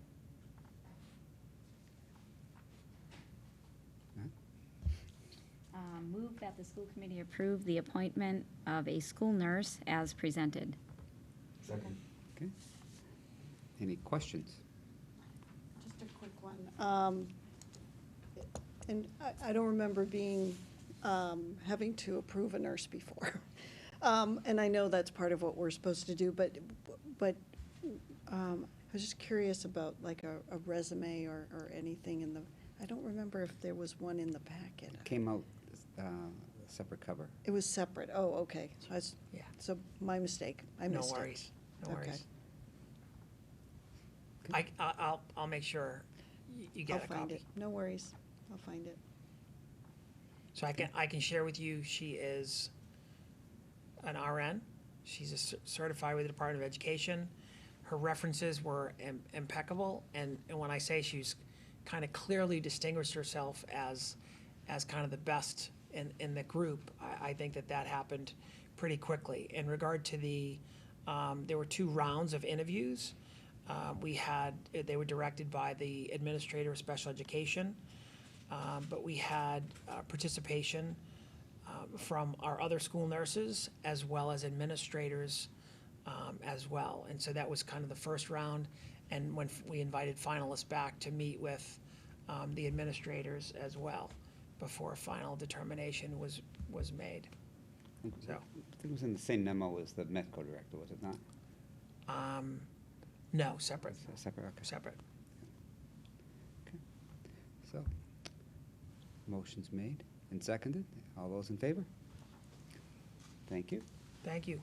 Move that the school committee approve the appointment of a school nurse as presented. Okay. Any questions? Just a quick one. And I don't remember having to approve a nurse before. And I know that's part of what we're supposed to do, but I was just curious about like a resume or anything in the, I don't remember if there was one in the packet. Came out separate cover. It was separate. Oh, okay. Yeah. So my mistake. I No missed it. worries, no Okay. worries. I'll make sure you I'll get a find copy. it. No worries. I'll find it. So I can share with you, she is an RN. She's certified with the Department of Education. Her references were impeccable, and when I say she's kind of clearly distinguished herself as kind of the best in the group, I think that happened pretty quickly. In regard to there were 2 rounds of interviews. They were directed by the Administrator of Special Education, but we had participation from our other school nurses as well as administrators as well. And so that was kind of the first round, and when we invited finalists back to meet with the administrators as well before a final determination was made. So. I think it was in the same memo as the METCO director, was it not? No, separate, Separate, okay. separate. So, motion's made and seconded. All those in favor? Thank you. Thank you.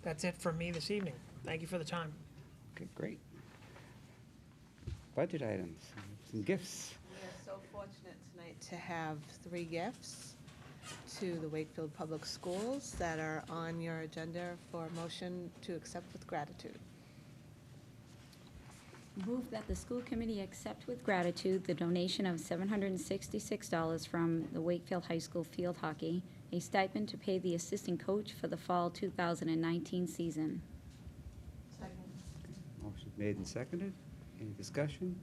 That's it from me this evening. Thank you for the time. Okay, great. Budget items, some gifts. We are so fortunate tonight to have 3 gifts to the Wakefield Public Schools that are on your agenda for motion to accept with gratitude. Move that the school committee accept with gratitude the donation of $766 from the Wakefield High School Field Hockey, a stipend to pay the assistant coach for the fall 2019 season. Motion made and seconded. Any discussion?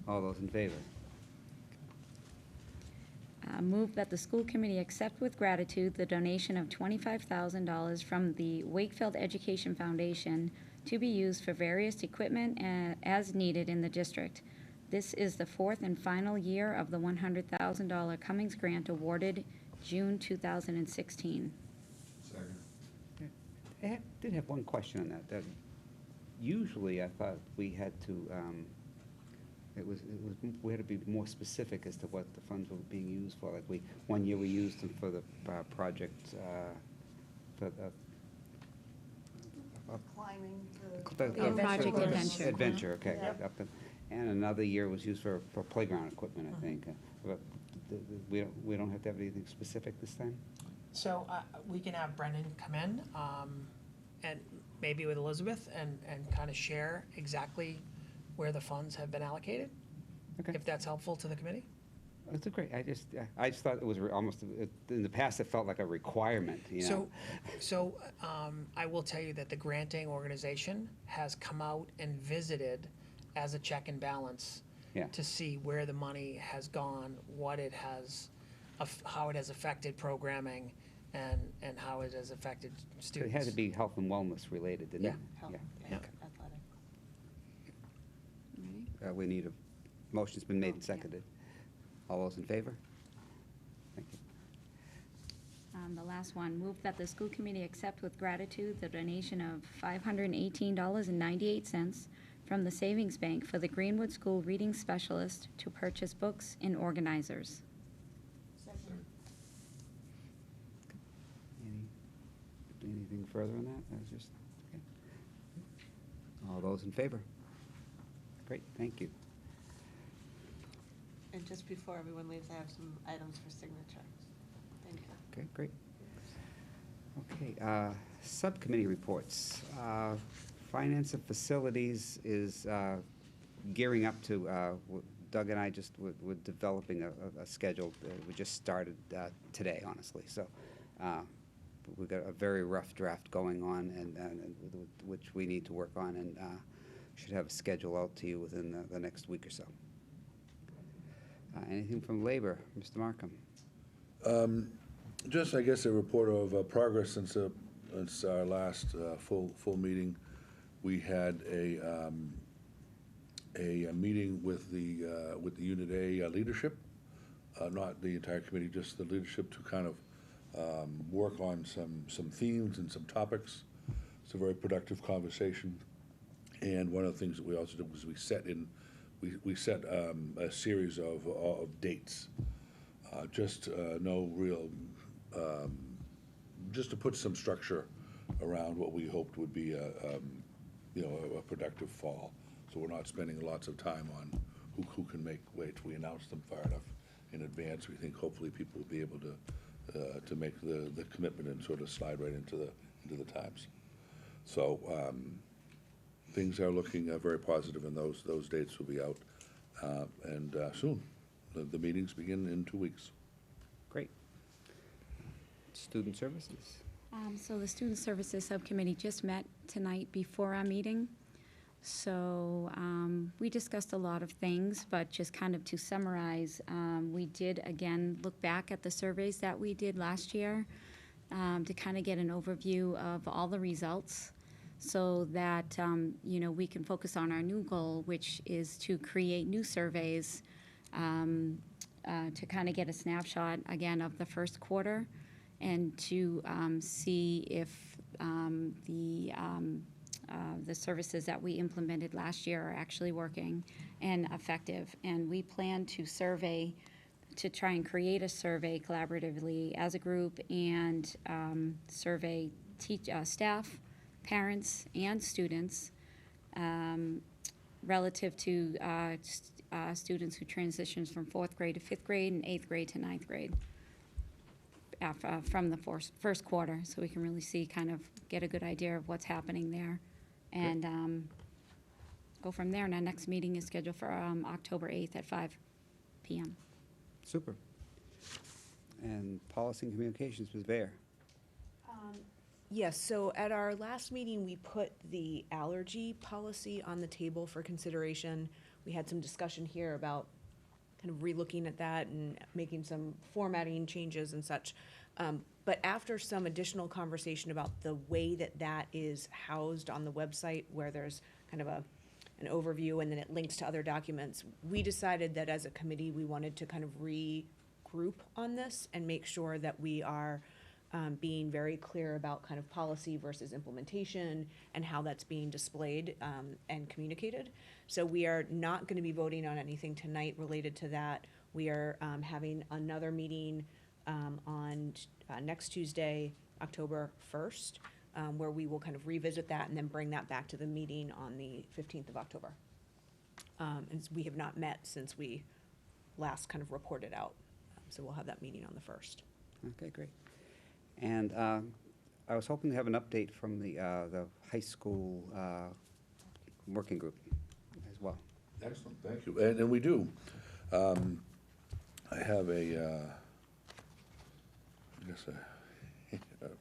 All those in favor? Move that the school committee accept with gratitude the donation of $25,000 from the Wakefield Education Foundation to be used for various equipment as needed in the district. This is the fourth and final year of the $100,000 Cummings Grant awarded June 2016. I did have one question on that. That usually I thought we had to, we had to be more specific as to what the funds were being used for. Like one year we used them for the project, for the Climbing Oh, Project Adventure. Adventure, okay. Yeah. And another year was used for playground equipment, I think. But we don't have to have anything specific this time? So we can have Brendan come in and maybe with Elizabeth and kind of share exactly where the funds have been allocated, Okay. if that's helpful to the committee. That's great. I just thought it was almost, in the past, it felt like a requirement, you know? So I will tell you that the granting organization has come out and visited as a check and balance Yeah. to see where the money has gone, what it has, how it has affected programming, and how it has affected So it students. had to be health and wellness related, didn't it? Health, Yeah. athletic. We need motion's been made and seconded. All those in favor? Thank you. The last one, move that the school committee accept with gratitude the donation of $518.98 from the Savings Bank for the Greenwood School Reading Specialist to purchase books and organizers. Anything further on that? That was just, okay. All those in favor? Great, thank you. And just before everyone leaves, I have some items for signature. Thank you. Okay, great. Okay, subcommittee reports. Finance and Facilities is gearing up to, Doug and I just, we're developing a schedule. We just started today, honestly, so we've got a very rough draft going on, and which we need to work on, and should have a schedule out to you within the next week or so. Anything from Labor, Mr. Markham? Just, I guess, a report of progress since our last full meeting. We had a meeting with the Unit A leadership, not the entire committee, just the leadership, to kind of work on some themes and some topics. It's a very productive conversation. And one of the things that we also did was we set a series of dates. Just no real, just to put some structure around what we hoped would be a productive fall. So we're not spending lots of time on who can make weights. We announce them far enough in advance. We think hopefully people will be able to make the commitment and sort of slide right into the times. So things are looking very positive, and those dates will be out and soon. The meetings begin in 2 weeks. Great. Student Services? So the Student Services Subcommittee just met tonight before our meeting. So we discussed a lot of things, but just kind of to summarize, we did, again, look back at the surveys that we did last year to kind of get an overview of all the results so that, we can focus on our new goal, which is to create new surveys to kind of get a snapshot, again, of the first quarter and to see if the services that we implemented last year are actually working and effective. And we plan to try and create a survey collaboratively as a group and survey staff, parents, and students relative to students who transitions from 4th grade to 5th grade and 8th grade to 9th grade from the first quarter, so we can really see, kind of get a good idea of what's happening there. And go from there. And our next meeting is scheduled for October 8th at 5 PM. Super. And Policy and Communications, Ms. Bayer. Yes, so at our last meeting, we put the allergy policy on the table for consideration. We had some discussion here about kind of relooking at that and making some formatting changes and such. But after some additional conversation about the way that that is housed on the website, where there's kind of an overview and then it links to other documents, we decided that as a committee, we wanted to kind of regroup on this and make sure that we are being very clear about kind of policy versus implementation and how that's being displayed and communicated. So we are not going to be voting on anything tonight related to that. We are having another meeting on next Tuesday, October 1st, where we will kind of revisit that and then bring that back to the meeting on the 15th of October. And we have not met since we last kind of reported out. So we'll have that meeting on the 1st. Okay, great. And I was hoping to have an update from the high school working group as well. Excellent, thank you. And we do. I have a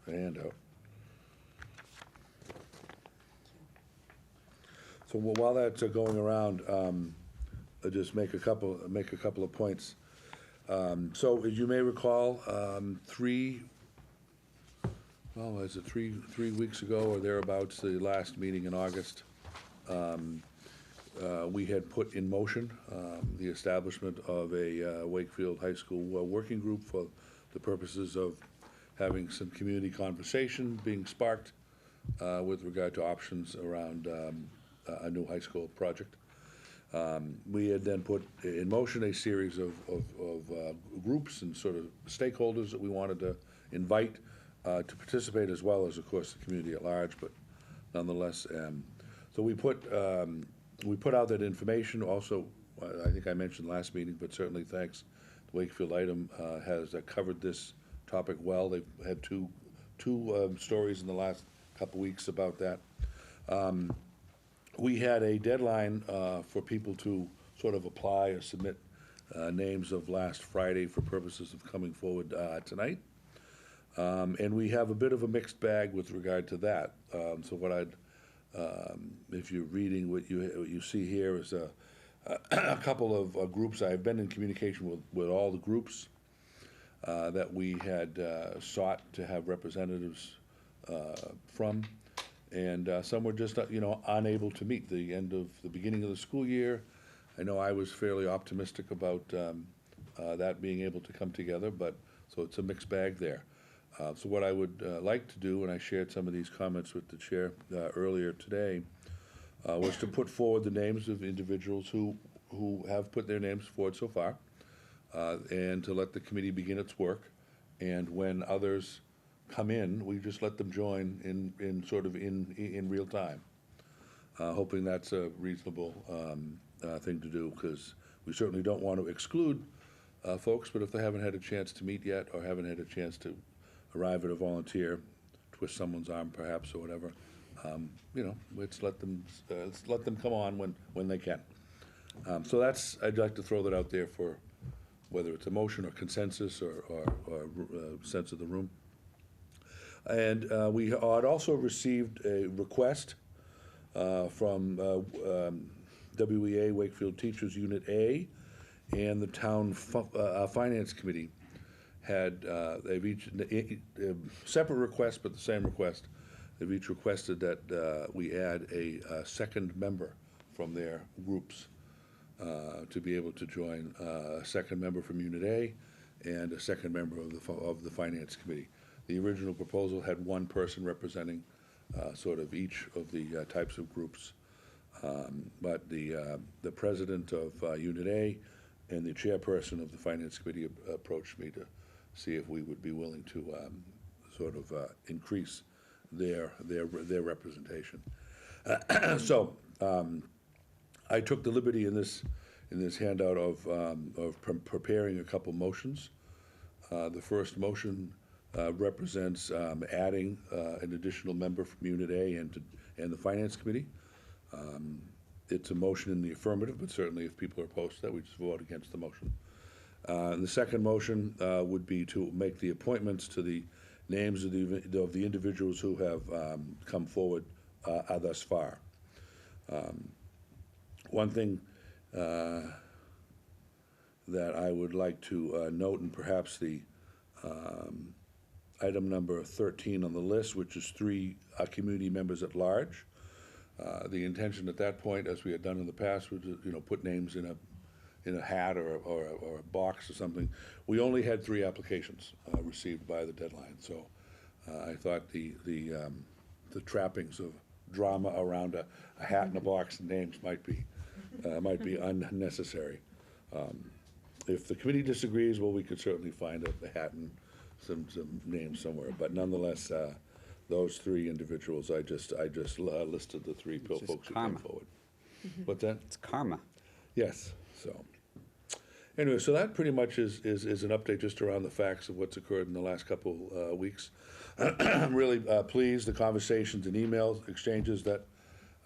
handout. So while that's going around, I'll just make a couple of points. So as you may recall, three weeks ago or thereabouts, the last meeting in August, we had put in motion the establishment of a Wakefield High School working group for the purposes of having some community conversation being sparked with regard to options around a new high school project. We had then put in motion a series of groups and sort of stakeholders that we wanted to invite to participate, as well as, of course, the community at large, but nonetheless. So we put out that information. Also, I think I mentioned last meeting, but certainly thanks. The Wakefield item has covered this topic well. They've had two stories in the last couple weeks about that. We had a deadline for people to sort of apply or submit names of last Friday for purposes of coming forward tonight. And we have a bit of a mixed bag with regard to that. So what if you're reading what you see here is a couple of groups. I've been in communication with all the groups that we had sought to have representatives from. And some were just, unable to meet the beginning of the school year. I know I was fairly optimistic about that being able to come together, but so it's a mixed bag there. So what I would like to do, and I shared some of these comments with the chair earlier today, was to put forward the names of individuals who have put their names forward so far, and to let the committee begin its work. And when others come in, we just let them join in real time, hoping that's a reasonable thing to do, because we certainly don't want to exclude folks, but if they haven't had a chance to meet yet or haven't had a chance to arrive at a volunteer, twist someone's arm perhaps or whatever, let's let them come on when they can. So I'd like to throw that out there for whether it's a motion or consensus or sense of the room. And we had also received a request from WEA, Wakefield Teachers Unit A, and the Town Finance Committee. They've each, separate requests, but the same request. They've each requested that we add a second member from their groups to be able to join, a second member from Unit A and a second member of the Finance Committee. The original proposal had one person representing sort of each of the types of groups. But the president of Unit A and the chairperson of the Finance Committee approached me to see if we would be willing to increase their representation. So I took the liberty in this handout of preparing a couple motions. The first motion represents adding an additional member from Unit A and the Finance Committee. it's a motion in the affirmative, but certainly if people are opposed to that, we just vote against the motion. And the second motion would be to make the appointments to the names of the individuals who have come forward thus far. One thing that I would like to note, and perhaps the item number 13 on the list, which is 3 community members at large. The intention at that point, as we had done in the past, was to, put names in a hat or a box or something. We only had 3 applications received by the deadline, so I thought the trappings of drama around a hat and a box and names might be unnecessary. If the committee disagrees, well, we could certainly find a hat and some names somewhere, but nonetheless, those 3 individuals, I just listed the 3 It's just folks who karma. came forward. What's that? It's karma. Yes, so. Anyway, so that pretty much is an update just around the facts of what's occurred in the last couple weeks. I'm really pleased, the conversations and email exchanges that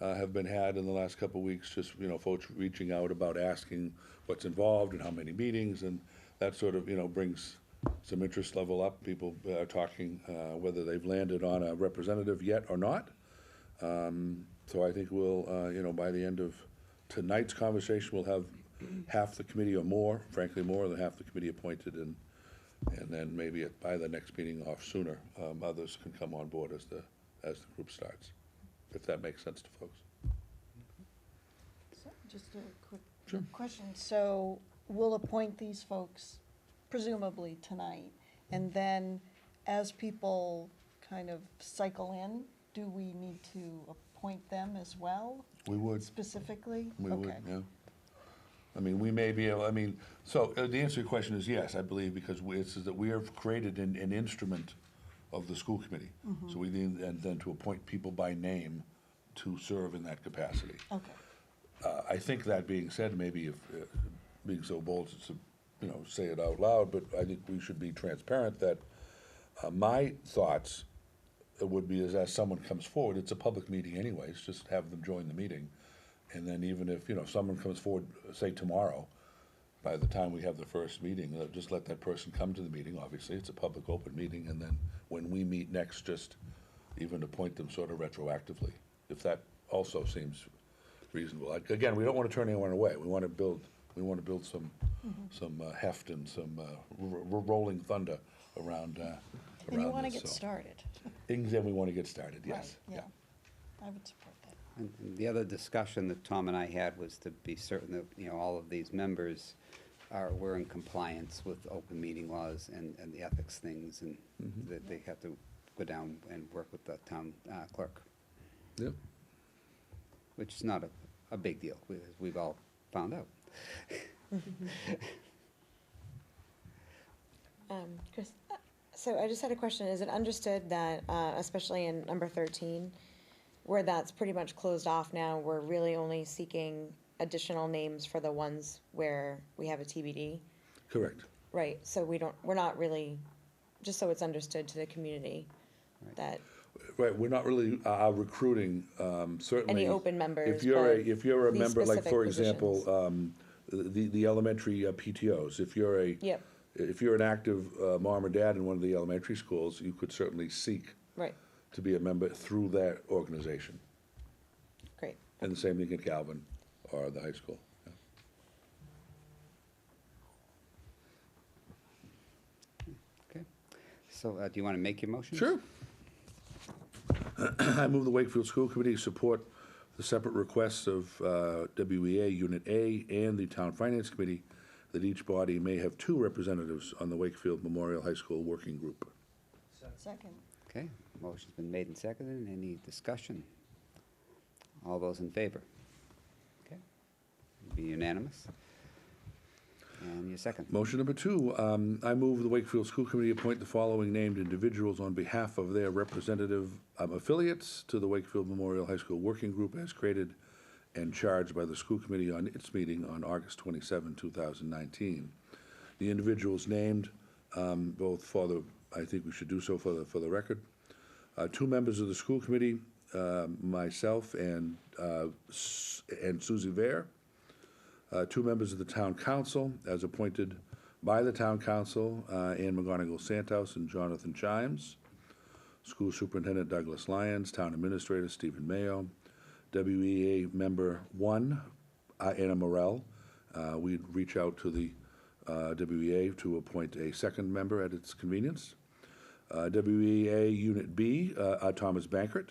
have been had in the last couple weeks, just, folks reaching out about asking what's involved and how many meetings, and that sort of, brings some interest level up. People are talking whether they've landed on a representative yet or not. So I think we'll, by the end of tonight's conversation, we'll have half the committee or more, frankly, more than half the committee appointed, and then maybe by the next meeting or sooner, others can come on board as the group starts, if that makes sense to folks. So, just a quick Sure. question. So we'll appoint these folks presumably tonight, and then as people kind of cycle in, do we need to appoint them as well We would. specifically? We would, Okay. yeah. I mean, we may be able, so the answer to your question is yes, I believe, because it's that we have created an instrument of the school committee. So we then to appoint people by name to serve in that capacity. Okay. I think that being said, maybe if, being so bold as to, say it out loud, but I think we should be transparent that my thoughts would be is as someone comes forward, it's a public meeting anyways, just have them join the meeting. And then even if, someone comes forward, say tomorrow, by the time we have the first meeting, just let that person come to the meeting, obviously, it's a public open meeting, and then when we meet next, just even appoint them sort of retroactively, if that also seems reasonable. Again, we don't want to turn anyone away, we want to build some heft and some rolling thunder around And you want to this, get so. started. And then we want to get started, yes, Right, yeah. I would support that. And the other discussion that Tom and I had was to be certain that, all of these members were in compliance with open meeting laws and the ethics things, and that they have to go down and work with the town clerk, Yep. which is not a big deal, as we've all found out. Chris, so I just had a question. Is it understood that, especially in number 13, where that's pretty much closed off now, we're really only seeking additional names for the ones where we have a TBD? Correct. Right, so we're not really, just so it's understood to the community, Right. that Right, we're not really recruiting, certainly. any open members, If you're but if you're a these member, like, specific for example, positions. the elementary PTOs, if you're Yep, if you're an active mom or dad in one of the elementary schools, you could certainly seek right, to be a member through that organization. great. And the same thing at Calvin or the high school. Yeah. Okay. So do you want to make your motion? Sure. I move the Wakefield School Committee support the separate requests of WEA Unit A and the Town Finance Committee that each body may have 2 representatives on the Wakefield Memorial High School Working Group. Second. Okay, motion's been made and seconded. Any discussion? All those in favor? Okay, be unanimous. And your second. Motion number 2, I move the Wakefield School Committee appoint the following named individuals on behalf of their representative affiliates to the Wakefield Memorial High School Working Group as created and charged by the school committee on its meeting on August 27, 2019. The individuals named, both for the, I think we should do so for the record, 2 members of the school committee myself and Susie Vare. 2 members of the town council, as appointed by the town council, Ann McGonigal Santos and Jonathan Chimes. School Superintendent Douglas Lyons, Town Administrator Stephen Mayo, WEA Member 1, Anna Morell. We'd reach out to the WEA to appoint a second member at its convenience. WEA Unit B, Thomas Bankert.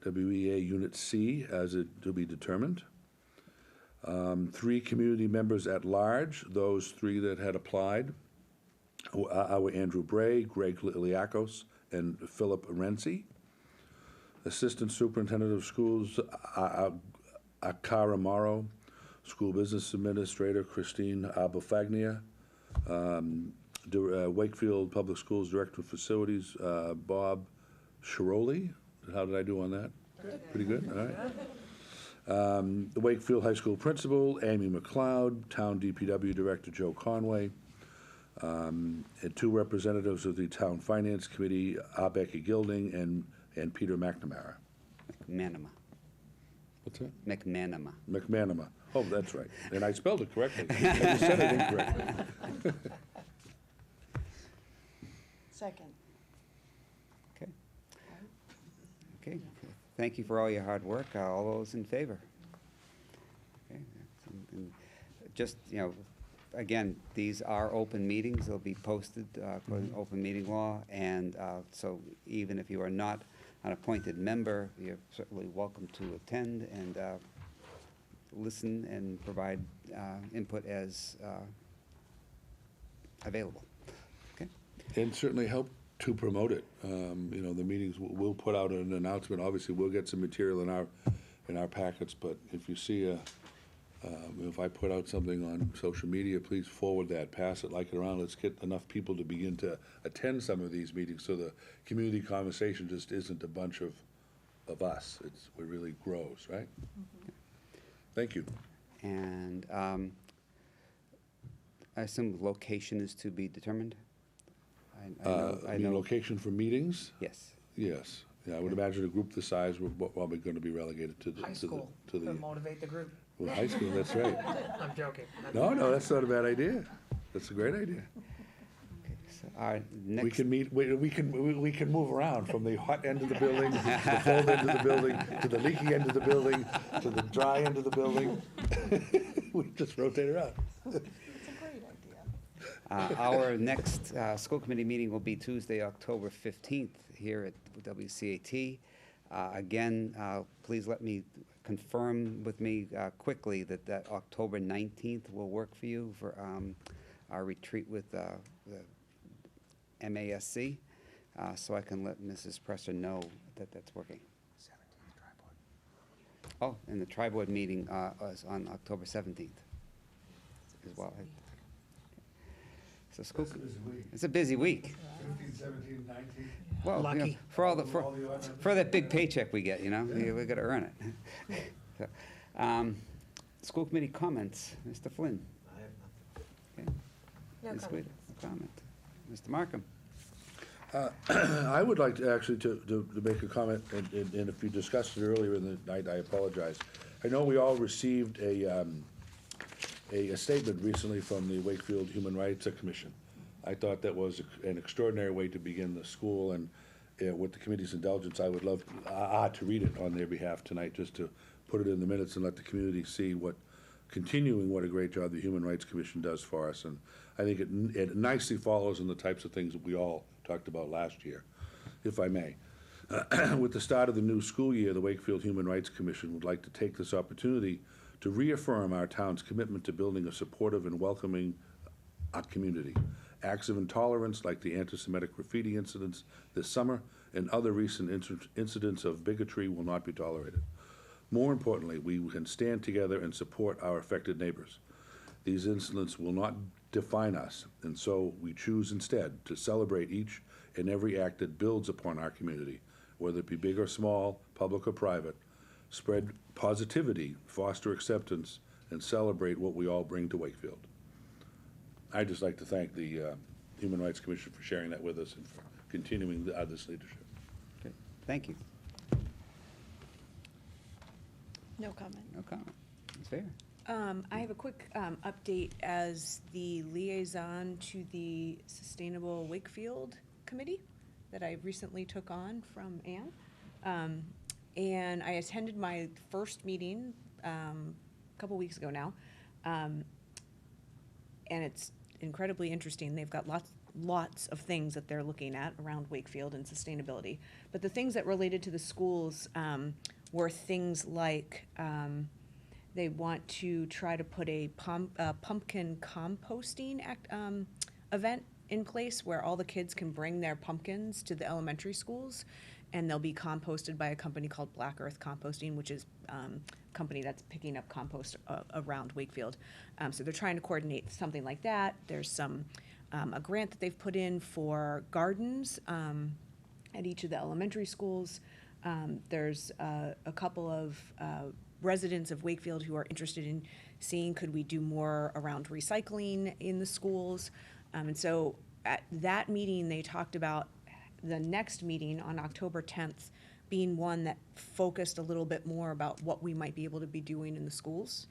WEA Unit C, as it to be determined. 3 community members at large, those 3 that had applied were Andrew Bray, Greg Liakos, and Philip Renzi. Assistant Superintendent of Schools, Akara Morrow. School Business Administrator, Christine Abufagnia. Wakefield Public Schools Director of Facilities, Bob Shiroli. How did I do on that? Pretty good, all right. The Wakefield High School Principal, Amy McLeod. Town DPW Director, Joe Conway. And 2 representatives of the Town Finance Committee, Becky Gilding and Peter McNamara. McManama. What's that? McManama. McManama. Oh, that's right. And I spelled it correctly. And you said it incorrectly. Second. Okay. Okay. Thank you for all your hard work. All those in favor? Okay. And just, again, these are open meetings. They'll be posted according to open meeting law. And so even if you are not an appointed member, you're certainly welcome to attend and listen and provide input as available. Okay. And certainly help to promote it. The meetings, we'll put out an announcement. Obviously, we'll get some material in our packets, but if you see if I put out something on social media, please forward that, pass it, like it around. Let's get enough people to begin to attend some of these meetings so the community conversation just isn't a bunch of us. It really grows, right? Mm-hmm. Thank you. And I assume location is to be determined? I know. Location for meetings? Yes. Yes. Yeah, I would imagine a group this size, we're probably going to be relegated to the... High school, to to the motivate the group. well, high school, that's right. I'm joking. No, that's not a bad idea. That's a great idea. Okay, so our next. We can meet, we can move around from the hot end of the building, to the cold end of the building, to the leaky end of the building, to the dry end of the building. We just rotate around. Our next school committee meeting will be Tuesday, October 15th, here at WCAT. Again, please let me confirm with me quickly that October 19th will work for you for our retreat with the MASC, so I can let Mrs. Presser know that that's working. 17th tri-board. Oh, and the tri-board meeting is on October 17th as well. So school, it's a busy week. 15, 17, 19. Well, Lucky. for that big paycheck we get, we got to earn it. So, school committee comments, Mr. Flynn. I have nothing. Okay. No Ms. comment. Guida, no comment. Mr. Markham. I would like to actually to make a comment, and if you discussed it earlier in the night, I apologize. I know we all received a statement recently from the Wakefield Human Rights Commission. I thought that was an extraordinary way to begin the school, and with the committee's indulgence, I would love to read it on their behalf tonight, just to put it in the minutes and let the community see what a great job the Human Rights Commission does for us. And I think it nicely follows in the types of things that we all talked about last year, if I may. With the start of the new school year, the Wakefield Human Rights Commission would like to take this opportunity to reaffirm our town's commitment to building a supportive and welcoming community. Acts of intolerance like the anti-Semitic graffiti incidents this summer and other recent incidents of bigotry will not be tolerated. More importantly, we can stand together and support our affected neighbors. These incidents will not define us, and so we choose instead to celebrate each and every act that builds upon our community, whether it be big or small, public or private. Spread positivity, foster acceptance, and celebrate what we all bring to Wakefield. I'd just like to thank the Human Rights Commission for sharing that with us and for continuing this leadership. Okay, thank you. No comment. No comment. It's fair. I have a quick update as the liaison to the Sustainable Wakefield Committee that I recently took on from Anne. And I attended my first meeting a couple weeks ago now. And it's incredibly interesting. They've got lots of things that they're looking at around Wakefield and sustainability. But the things that related to the schools were things like they want to try to put a pumpkin composting event in place where all the kids can bring their pumpkins to the elementary schools, and they'll be composted by a company called Black Earth Composting, which is a company that's picking up compost around Wakefield. So they're trying to coordinate something like that. There's a grant that they've put in for gardens at each of the elementary schools. There's a couple of residents of Wakefield who are interested in seeing could we do more around recycling in the schools. And so at that meeting, they talked about the next meeting on October 10th being one that focused a little bit more about what we might be able to be doing in the schools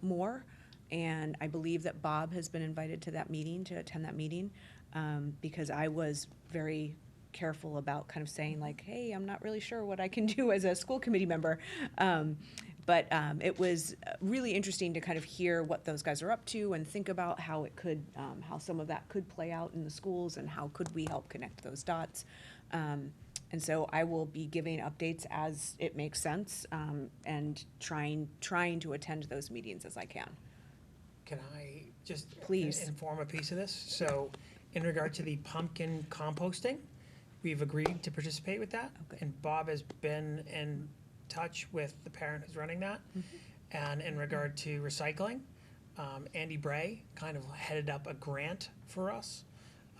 more. And I believe that Bob has been invited to that meeting, to attend that meeting, because I was very careful about kind of saying like, hey, I'm not really sure what I can do as a school committee member. But it was really interesting to kind of hear what those guys are up to and think about how it could, how some of that could play out in the schools and how could we help connect those dots. And so I will be giving updates as it makes sense and trying to attend those meetings as I can. Can I just Please. inform a piece of this? So in regard to the pumpkin composting, we've agreed to participate with that. Okay. And Bob has been in touch with the parent who's running that. And in regard to recycling, Andy Bray kind of headed up a grant for us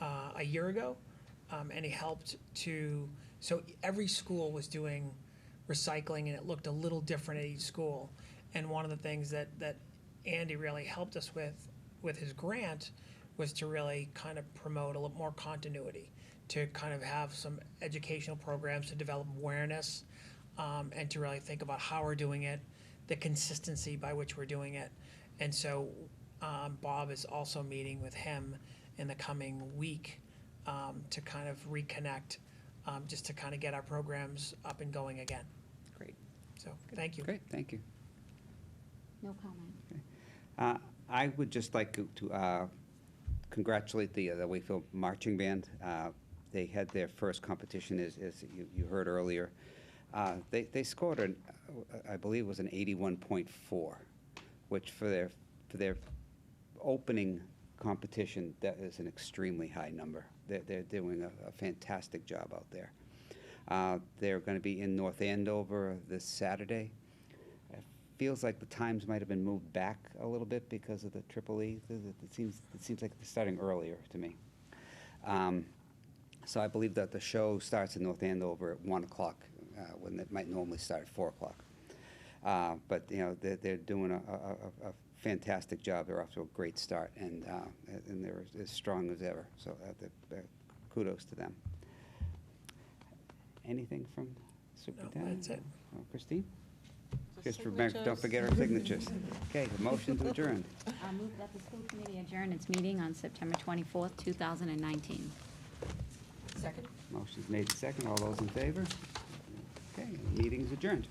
a year ago. And he helped to, so every school was doing recycling and it looked a little different at each school. And one of the things that Andy really helped us with his grant was to really kind of promote a little more continuity, to kind of have some educational programs to develop awareness, and to really think about how we're doing it, the consistency by which we're doing it. And so Bob is also meeting with him in the coming week to kind of reconnect, just to kind of get our programs up and going again. Great. So, thank you. Great, thank you. No comment. I would just like to congratulate the Wakefield Marching Band. They had their first competition, as you heard earlier. They scored, I believe it was an 81.4, which for their opening competition, that is an extremely high number. They're doing a fantastic job out there. They're going to be in North Andover this Saturday. It feels like the times might have been moved back a little bit because of the Triple E. It seems like they're starting earlier to me. So I believe that the show starts in North Andover at 1 o'clock, when it might normally start at 4 o'clock. But you know, they're doing a fantastic job. They're off to a great start, and they're as strong as ever. So kudos to them. Anything from Superintendent? that's it. Christine? Just Just remember, don't forget our signatures. Okay, the motion to adjourn. I move that the school committee adjourn its meeting on September 24th, 2019. Second. Motion's made second. All those in favor? Okay, meeting is adjourned.